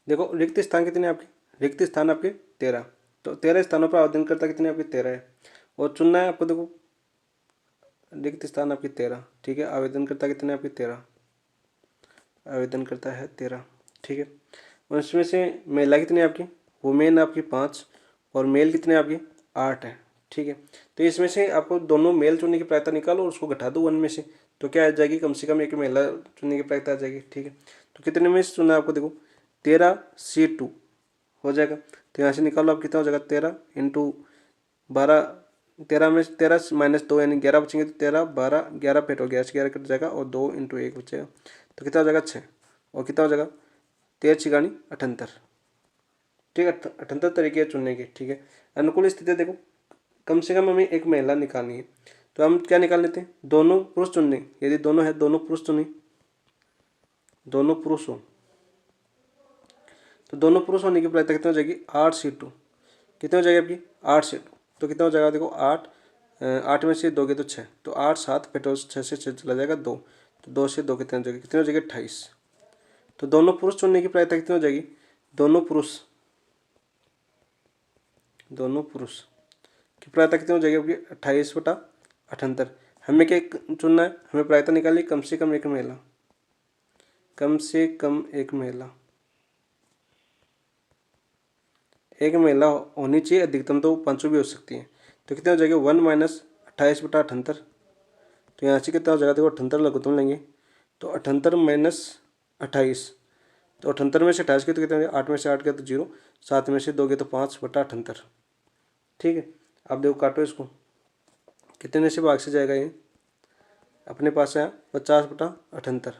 देखो रिक्त स्थान कितने हैं आपके, रिक्त स्थान आपके 13, तो 13 स्थानों पर आवेदनकर्ता कितने आपके 13 है, और चुनना है आपको। देखो रिक्त स्थान आपके 13, ठीक है, आवेदनकर्ता कितने आपके 13, आवेदनकर्ता है 13, ठीक है। उसमें से महिला कितनी है आपकी, वुमेन आपकी 5, और मेल कितने आपके 8 है, ठीक है। तो इसमें से आपको दोनों मेल चुनने की प्रायिकता निकालो और उसको घटा दो 1 में से, तो क्या आ जाएगी, कम से कम एक महिला चुनने की प्रायिकता आ जाएगी, ठीक है। तो कितने में से चुना है आपको, देखो 13C2 हो जाएगा। तो यहाँ से निकालो आप, कितना हो जाएगा 13 इंटू 12, 13 में 13 माइनस 2 यानी 11 बचेंगे, तो 13 12 11 पेट हो गया, 11 कट जाएगा और 2 इंटू 1 बचेगा, तो कितना हो जाएगा 6, और कितना हो जाएगा 13 छिगानी 78, ठीक है। 78 तरीके हैं चुनने के, ठीक है। अनुकूल स्थिति देखो, कम से कम हमें एक महिला निकालनी है, तो हम क्या निकाल लेते हैं, दोनों पुरुष चुनने, यदि दोनों है दोनों पुरुष चुने, दोनों पुरुष हो, तो दोनों पुरुष होने की प्रायिकता कितनी हो जाएगी 8C2, कितनी हो जाएगी आपकी 8C2, तो कितना हो जाएगा देखो 8, 8 में से 2 गए तो 6, तो 8 7 पेटो 6 से 6 चला जाएगा 2, तो 2 से 2 कितनी हो जाएगी 28, तो दोनों पुरुष चुनने की प्रायिकता कितनी हो जाएगी, दोनों पुरुष की प्रायिकता कितनी हो जाएगी आपकी 28/78। हमें क्या चुनना है, हमें प्रायिकता निकालनी कम से कम एक महिला, कम से कम एक महिला, एक महिला होनी चाहिए, अधिकतम तो पाँचों भी हो सकती है। तो कितने हो जाएगी 1 माइनस 28/78, तो यहाँ से कितना हो जाएगा, देखो 78 लघुत्तम लेंगे, तो 78 माइनस 28, तो 78 में से 28 के तो कितने, 8 में से 8 गया तो 0, 7 में से 2 गए तो 5/78, ठीक है। अब देखो काटो इसको, कितने से भाग से जाएगा ये, अपने पास है 50/78,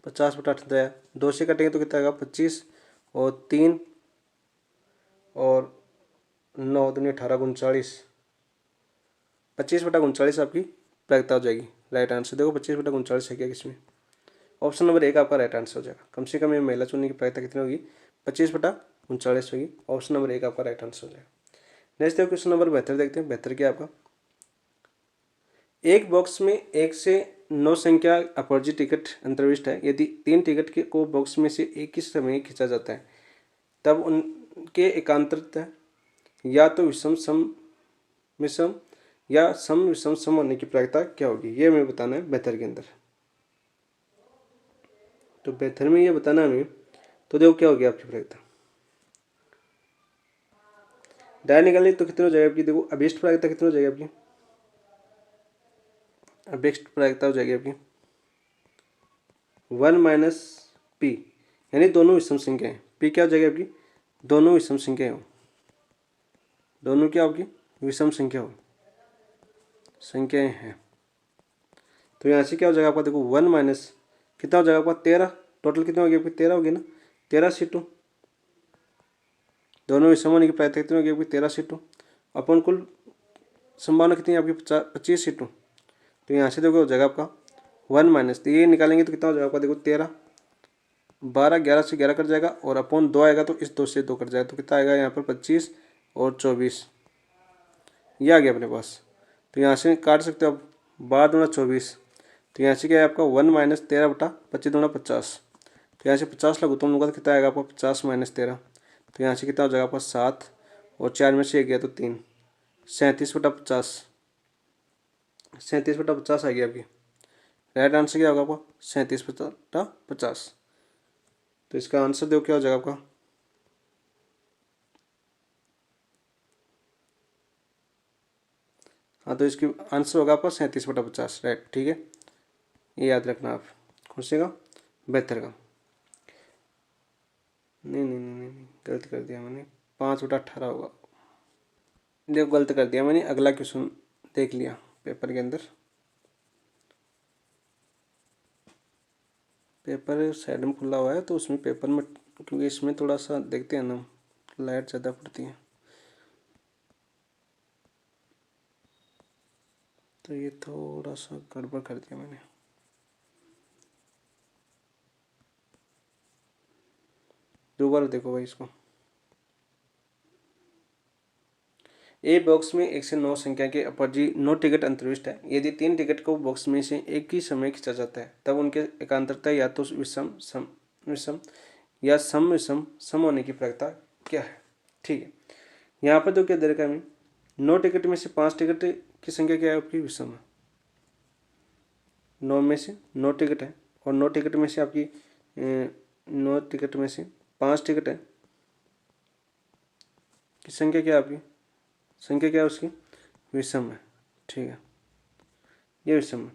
50/78 है, 2 से कटेंगे तो कितना आएगा 25, और 3 और 9 दूनी 18 39, 25/39 आपकी प्रायिकता हो जाएगी। राइट आंसर देखो 25/39 है क्या किसमें, ऑप्शन नंबर 1 आपका राइट आंसर हो जाएगा। कम से कम ये महिला चुनने की प्रायिकता कितनी होगी, 25/39 होगी, ऑप्शन नंबर 1 आपका राइट आंसर हो जाएगा। नेक्स्ट देखो क्वेश्चन नंबर 72 देखते हैं। 72 क्या आपका, एक बॉक्स में 1 से 9 संख्या अपर्जित टिकट अंतर्विष्ट है। यदि 3 टिकट को बॉक्स में से एक ही समय खींचा जाता है, तब उनके एकांतरता या तो विषम सम विषम या सम विषम सम होने की प्रायिकता क्या होगी, ये हमें बताना है बेहतर के अंदर। तो बेहतर में ये बताना है हमें, तो देखो क्या होगी आपकी प्रायिकता, डाय निकालनी तो कितनी हो जाएगी आपकी, देखो अभिष्ट प्रायिकता कितनी हो जाएगी आपकी, अभिष्ट प्रायिकता हो जाएगी आपकी 1 माइनस पी, यानी दोनों विषम संख्याएं, पी क्या हो जाएगी आपकी, दोनों विषम संख्याएं हो, दोनों क्या होगी विषम संख्याएं हैं। तो यहाँ से क्या हो जाएगा आपका, देखो 1 माइनस कितना हो जाएगा आपका 13, टोटल कितना होगी आपकी 13 होगी ना, 13C2, दोनों विषम होने की प्रायिकता कितनी होगी आपकी 13C2, अपन कुल संभावना कितनी है आपकी 25C2। तो यहाँ से देखो हो जाएगा आपका 1 माइनस, तो ये निकालेंगे तो कितना हो जाएगा आपका, देखो 13 12 11 से 11 कट जाएगा, और अपॉन 2 आएगा तो इस 2 से 2 कट जाएगा, तो कितना आएगा यहाँ पर 25 और 24, ये आ गया अपने पास। तो यहाँ से काट सकते हो आप, 12 दूना 24, तो यहाँ से क्या है आपका 1 माइनस 13/25 दूना 50, तो यहाँ से 50 लघुत्तम लूँगा तो कितना आएगा आपका 50 माइनस 13, तो यहाँ से कितना हो जाएगा आपका 7, और 4 में से 1 गया तो 3, 37/50, 37/50 आ गया आपकी। राइट आंसर क्या होगा आपका 37/50। तो इसका आंसर देखो क्या हो जाएगा आपका, हाँ तो इसकी आंसर होगा आपका 37/50, राइट, ठीक है, ये याद रखना आप। कौन से का, 72 का, नहीं गलत कर दिया मैंने, 5/18 होगा, देखो गलत कर दिया मैंने, अगला क्वेश्चन देख लिया पेपर के अंदर, पेपर साइड में खुला हुआ है तो उसमें पेपर में, क्योंकि इसमें थोड़ा सा देखते हैं ना लाइट ज़्यादा पड़ती है, तो ये थोड़ा सा गड़बड़ कर दिया मैंने। दोबारा देखो भाई इसको, ए बॉक्स में 1 से 9 संख्या के अपोजिट 9 टिकट अंतर्विष्ट है। यदि 3 टिकट को बॉक्स में से एक ही समय खींचा जाता है तब उनके एकांतरता या तो विषम सम विषम या सम विषम सम होने की प्रवृत्ता क्या है। ठीक है, यहाँ पर तो क्या दे रखा है हमें, 9 टिकट में से 5 टिकट की संख्या क्या है आपकी विषम है। 9 में से 9 टिकट है और 9 टिकट में से आपकी 9 टिकट में से 5 टिकट है की संख्या क्या है आपकी, संख्या क्या है उसकी विषम है। ठीक है, ये विषम है।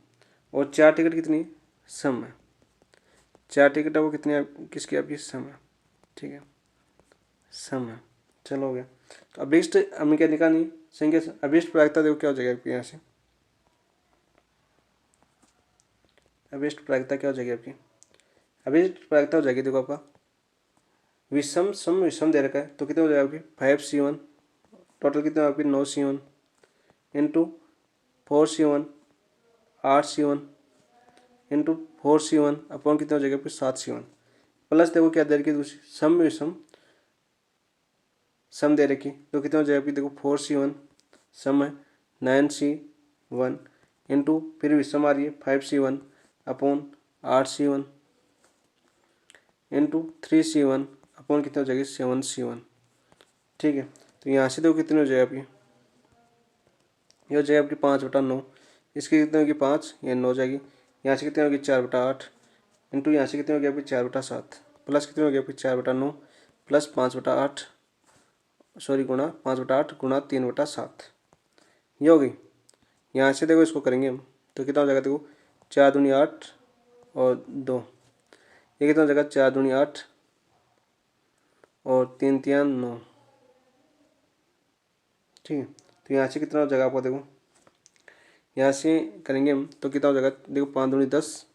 और 4 टिकट कितनी सम है, 4 टिकट है वो कितनी किसकी आपकी सम है। ठीक है, सम है। चलो हो गया। तो अभिष्ट हमें क्या निकालनी संख्या से, अभिष्ट प्रायिकता देखो क्या हो जाएगा आपकी यहाँ से, अभिष्ट प्रायिकता क्या हो जाएगी आपकी, अभिष्ट प्रायिकता हो जाएगी देखो आपका विषम सम विषम दे रखा है तो कितने हो जाएगा आपकी 5C1, टोटल कितने आपकी 9C1 into 4C1 8C1 into 4C1 upon कितने हो जाएगा आपकी 7C1 प्लस देखो क्या दे रखी दूसरी सम विषम सम दे रखी तो कितने हो जाएगा आपकी देखो 4C1 सम है 9C1 इंटू फिर विषम आ रही है 5C1 upon 8C1 into 3C1 upon कितना हो जाएगी 7C1। ठीक है, तो यहाँ से देखो कितनी हो जाएगी आपकी, ये हो जाएगी आपकी 5/9, इसकी कितनी होगी 5, ये 9 हो जाएगी। यहाँ से कितनी होगी 4/8 इंटू यहाँ से कितनी होगी आपकी 4/7 प्लस कितनी होगी आपकी 4/9 प्लस 5/8 सॉरी गुणा 5/8 गुणा 3/7 ये हो गई। यहाँ से देखो इसको करेंगे हम तो कितना हो जाएगा देखो 4 दूनी 8 और 2, ये कितना हो जाएगा 4 दूनी 8 और 3 3 9। ठीक है, तो यहाँ से कितना हो जाएगा आपको देखो, यहाँ से करेंगे हम तो कितना हो जाएगा देखो 5 दूनी 10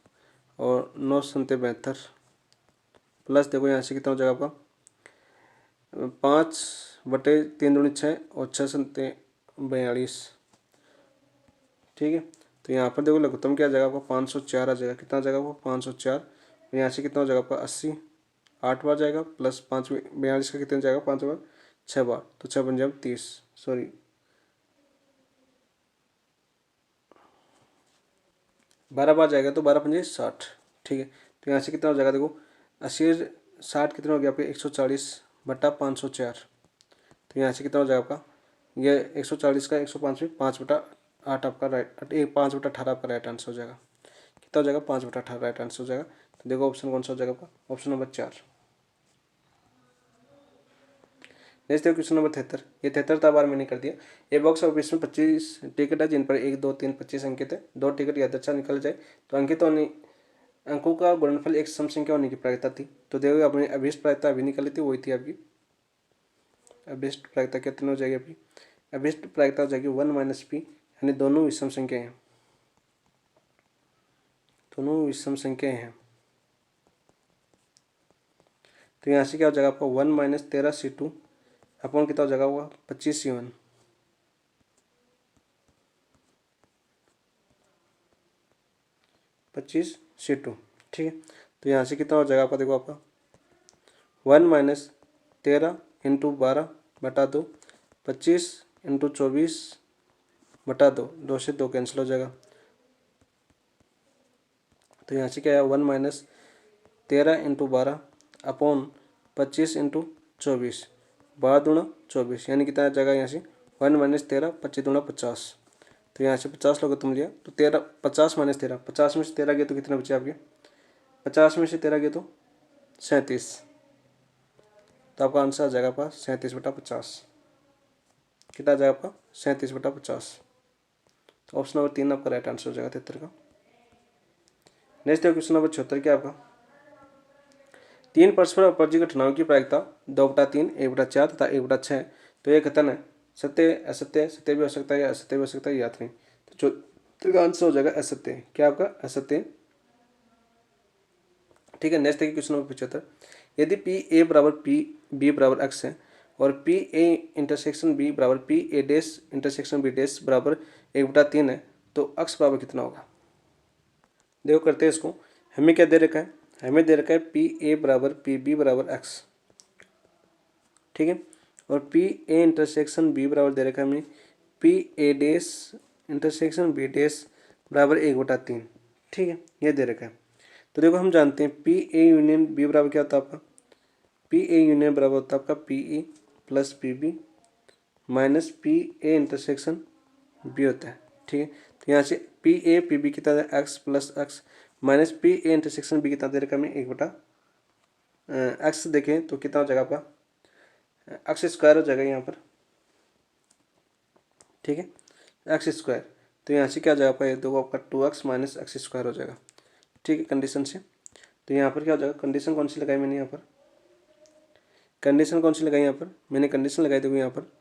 और 9 संते 72 प्लस देखो यहाँ से कितना हो जाएगा आपका 5/3 दूनी 6 और 6 संते 42। ठीक है, तो यहाँ पर देखो लघुत्तम क्या आ जाएगा आपका 504 आ जाएगा, कितना आ जाएगा आपको 504। यहाँ से कितना हो जाएगा आपका 80 8 बार जाएगा प्लस 5 42 का कितना जाएगा 5 बार 6 बार तो 6 बन जाएगा 30 सॉरी 12 बार जाएगा तो 12×5 60। ठीक है, तो यहाँ से कितना हो जाएगा देखो 80 60 कितना हो गया आपके 140/504 तो यहाँ से कितना हो जाएगा आपका ये 140 का 105 में 5/8 आपका राइट 5/18 आपका राइट आंसर हो जाएगा। कितना हो जाएगा 5/18 राइट आंसर हो जाएगा। तो देखो ऑप्शन कौन सा हो जाएगा आपका, ऑप्शन नंबर 4। नेक्स्ट देखो क्वेश्चन नंबर 73, ये 73 बार मैंने कर दिया। ए बॉक्स ऑफिस में 25 टिकट है जिन पर 1 2 3 25 अंकित है। 2 टिकट यदृच्छा निकल जाए तो अंकित होने अंकों का गुणनफल एक सम संख्या होने की प्रायिकता थी। तो देखो अपनी अभिष्ट प्रायिकता अभी निकाली थी वही थी आपकी अभिष्ट प्रायिकता कितनी हो जाएगी आपकी, अभिष्ट प्रायिकता हो जाएगी 1 - p यानी दोनों विषम संख्याएं हैं, दोनों विषम संख्याएं हैं। तो यहाँ से क्या हो जाएगा आपका 1 - 13C2 अपॉन कितना हो जाएगा हुआ 25C1 25C2। ठीक है, तो यहाँ से कितना हो जाएगा आपका देखो आपका 1 - 13 इंटू 12/2 25 इंटू 24/2 2 से 2 कैंसिल हो जाएगा। तो यहाँ से क्या है 1 - 13 इंटू 12 अपॉन 25 इंटू 24 12 दूना 24 यानी कितना आ जाएगा यहाँ से 1 - 13 25 दूना 50। तो यहाँ से 50 लोगे तुम लिया तो 13 50 - 13 50 में से 13 गए तो कितने बचे आपके 50 में से 13 गए तो 37। तो आपका आंसर आ जाएगा आपका 37/50। कितना आ जाएगा आपका 37/50। तो ऑप्शन नंबर 3 आपका राइट आंसर हो जाएगा 73 का। नेक्स्ट देखो क्वेश्चन नंबर 76 क्या आपका 3 परस्पर अपराजित घटनाओं की प्रायिकता 2/3 1/4 तथा 1/6 तो यह कथन है सत्य असत्य, सत्य भी हो सकता है या असत्य भी हो सकता है याद नहीं। तो चौथे का आंसर हो जाएगा असत्य। क्या आपका असत्य। ठीक है, नेक्स्ट देखिए क्वेश्चन नंबर 75 यदि पी ए बराबर पी बी बराबर x है और पी ए इंटरसेक्शन बी बराबर P A dash intersection B dash बराबर 1/3 है तो x बराबर कितना होगा। देखो करते हैं इसको, हमें क्या दे रखा है, हमें दे रखा है पी ए बराबर पी बी बराबर x। ठीक है, और पी ए इंटरसेक्शन बी बराबर दे रखा है हमें P A dash intersection B dash बराबर 1/3। ठीक है, ये दे रखा है। तो देखो हम जानते हैं पी ए यूनियन बी बराबर क्या होता है आपका, पी ए यूनियन बराबर होता है आपका P E plus P B minus P A intersection B होता है। ठीक है, तो यहाँ से पी ए पी बी कितना है X plus X minus P A intersection B कितना दे रखा है हमें 1/एक्स देखें तो कितना हो जाएगा आपका एक्स स्क्वायर हो जाएगा यहाँ पर। ठीक है, एक्स स्क्वायर, तो यहाँ से क्या हो जाएगा आपका ये देखो आपका 2x माइनस एक्स स्क्वायर हो जाएगा। ठीक है, कंडीशन से तो यहाँ पर क्या हो जाएगा, कंडीशन कौन सी लगाई मैंने यहाँ पर, कंडीशन कौन सी लगाई यहाँ पर, मैंने कंडीशन लगाई देखो यहाँ पर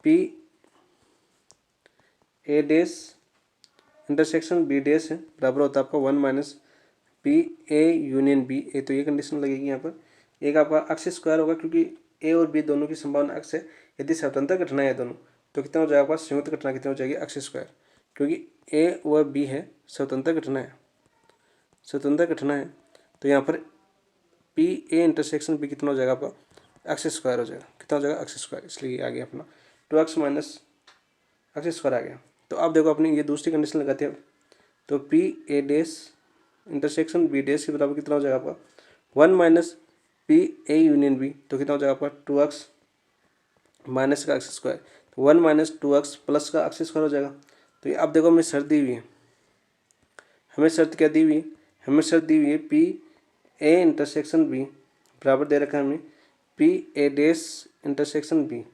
P A dash intersection B dash है बराबर होता है आपका 1 minus P A union B A, तो ये कंडीशन लगेगी यहाँ पर। एक आपका एक्स स्क्वायर होगा क्योंकि ए और बी दोनों की संभावना एक्स है, यदि स्वतंत्र घटना है दोनों तो कितना हो जाएगा आपका संयुक्त घटना कितनी हो जाएगी एक्स स्क्वायर, क्योंकि ए व बी है स्वतंत्र घटना है, स्वतंत्र घटना है। तो यहाँ पर पी ए इंटरसेक्शन बी कितना हो जाएगा आपका एक्स स्क्वायर हो जाएगा, कितना हो जाएगा एक्स स्क्वायर, इसलिए आ गया अपना 2x माइनस एक्स स्क्वायर आ गया। तो आप देखो अपनी ये दूसरी कंडीशन लगाते हैं, तो P A dash intersection B dash के बराबर कितना हो जाएगा आपका 1 minus P A union B, तो कितना हो जाएगा आपका 2x माइनस का एक्स स्क्वायर, तो 1 माइनस 2x प्लस का एक्स स्क्वायर हो जाएगा। तो ये अब देखो हमें शर्त दी हुई है, हमें शर्त क्या दी हुई है, हमें शर्त दी हुई है पी ए इंटरसेक्शन बी बराबर दे रखा है हमें P A dash intersection B.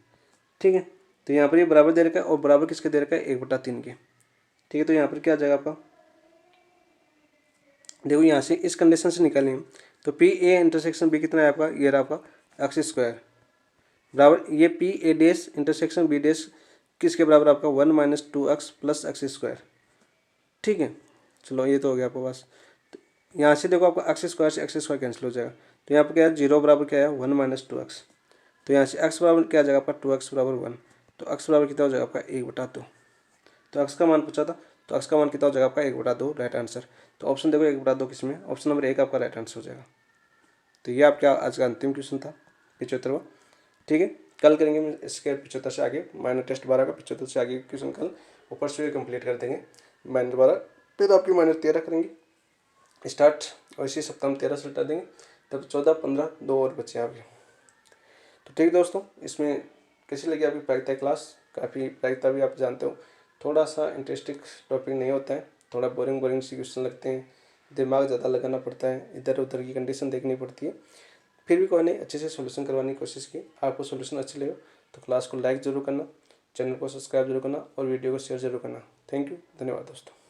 ठीक है, तो यहाँ पर ये बराबर दे रखा है और बराबर किसके दे रखा है 1/3 के। ठीक है, तो यहाँ पर क्या आ जाएगा आपका, देखो यहाँ से इस कंडीशन से निकालें तो पी ए इंटरसेक्शन बी कितना है आपका, ये रहा आपका एक्स स्क्वायर बराबर ये P A dash intersection B dash किसके बराबर आपका 1 minus 2x plus x square. ठीक है, चलो ये तो हो गया आपके पास। तो यहाँ से देखो आपका एक्स स्क्वायर से एक्स स्क्वायर कैंसिल हो जाएगा, तो यहाँ पर क्या है 0 बराबर क्या है 1 माइनस 2x, तो यहाँ से x बराबर क्या आ जाएगा आपका 2x बराबर 1, तो x बराबर कितना हो जाएगा आपका 1/2। तो x का मान पूछा था, तो x का मान कितना हो जाएगा आपका 1/2 राइट आंसर। तो ऑप्शन देखो 1/2 किसमें, ऑप्शन नंबर 1 आपका राइट आंसर हो जाएगा। तो ये आपका आज का अंतिम क्वेश्चन था 75वां। ठीक है, कल करेंगे हम इसके 75 से आगे, माइनर टेस्ट 12 का 75 से आगे क्वेश्चन कल ऊपर से कंप्लीट कर देंगे माइनर 12, फिर आपकी माइनर 13 करेंगे स्टार्ट, और इसी सप्ताह में 13 से हटा देंगे, तब 14 15 2 और बच्चे आपके। तो ठीक दोस्तों, इसमें कैसी लगी आपकी प्रायिकता क्लास, काफ़ी प्रायिकता भी आप जानते हो थोड़ा सा इंटरेस्टिंग टॉपिक नहीं होता है, थोड़ा बोरिंग सी क्वेश्चन लगते हैं, दिमाग ज़्यादा लगाना पड़ता है, इधर उधर की कंडीशन देखनी पड़ती है, फिर भी कोई नहीं अच्छे से सोल्यूशन करवाने की कोशिश की। आपको सोल्यूशन अच्छे लगे तो क्लास को लाइक ज़रूर करना, चैनल को सब्सक्राइब जरूर करना और वीडियो को शेयर जरूर करना। थैंक यू, धन्यवाद दोस्तों।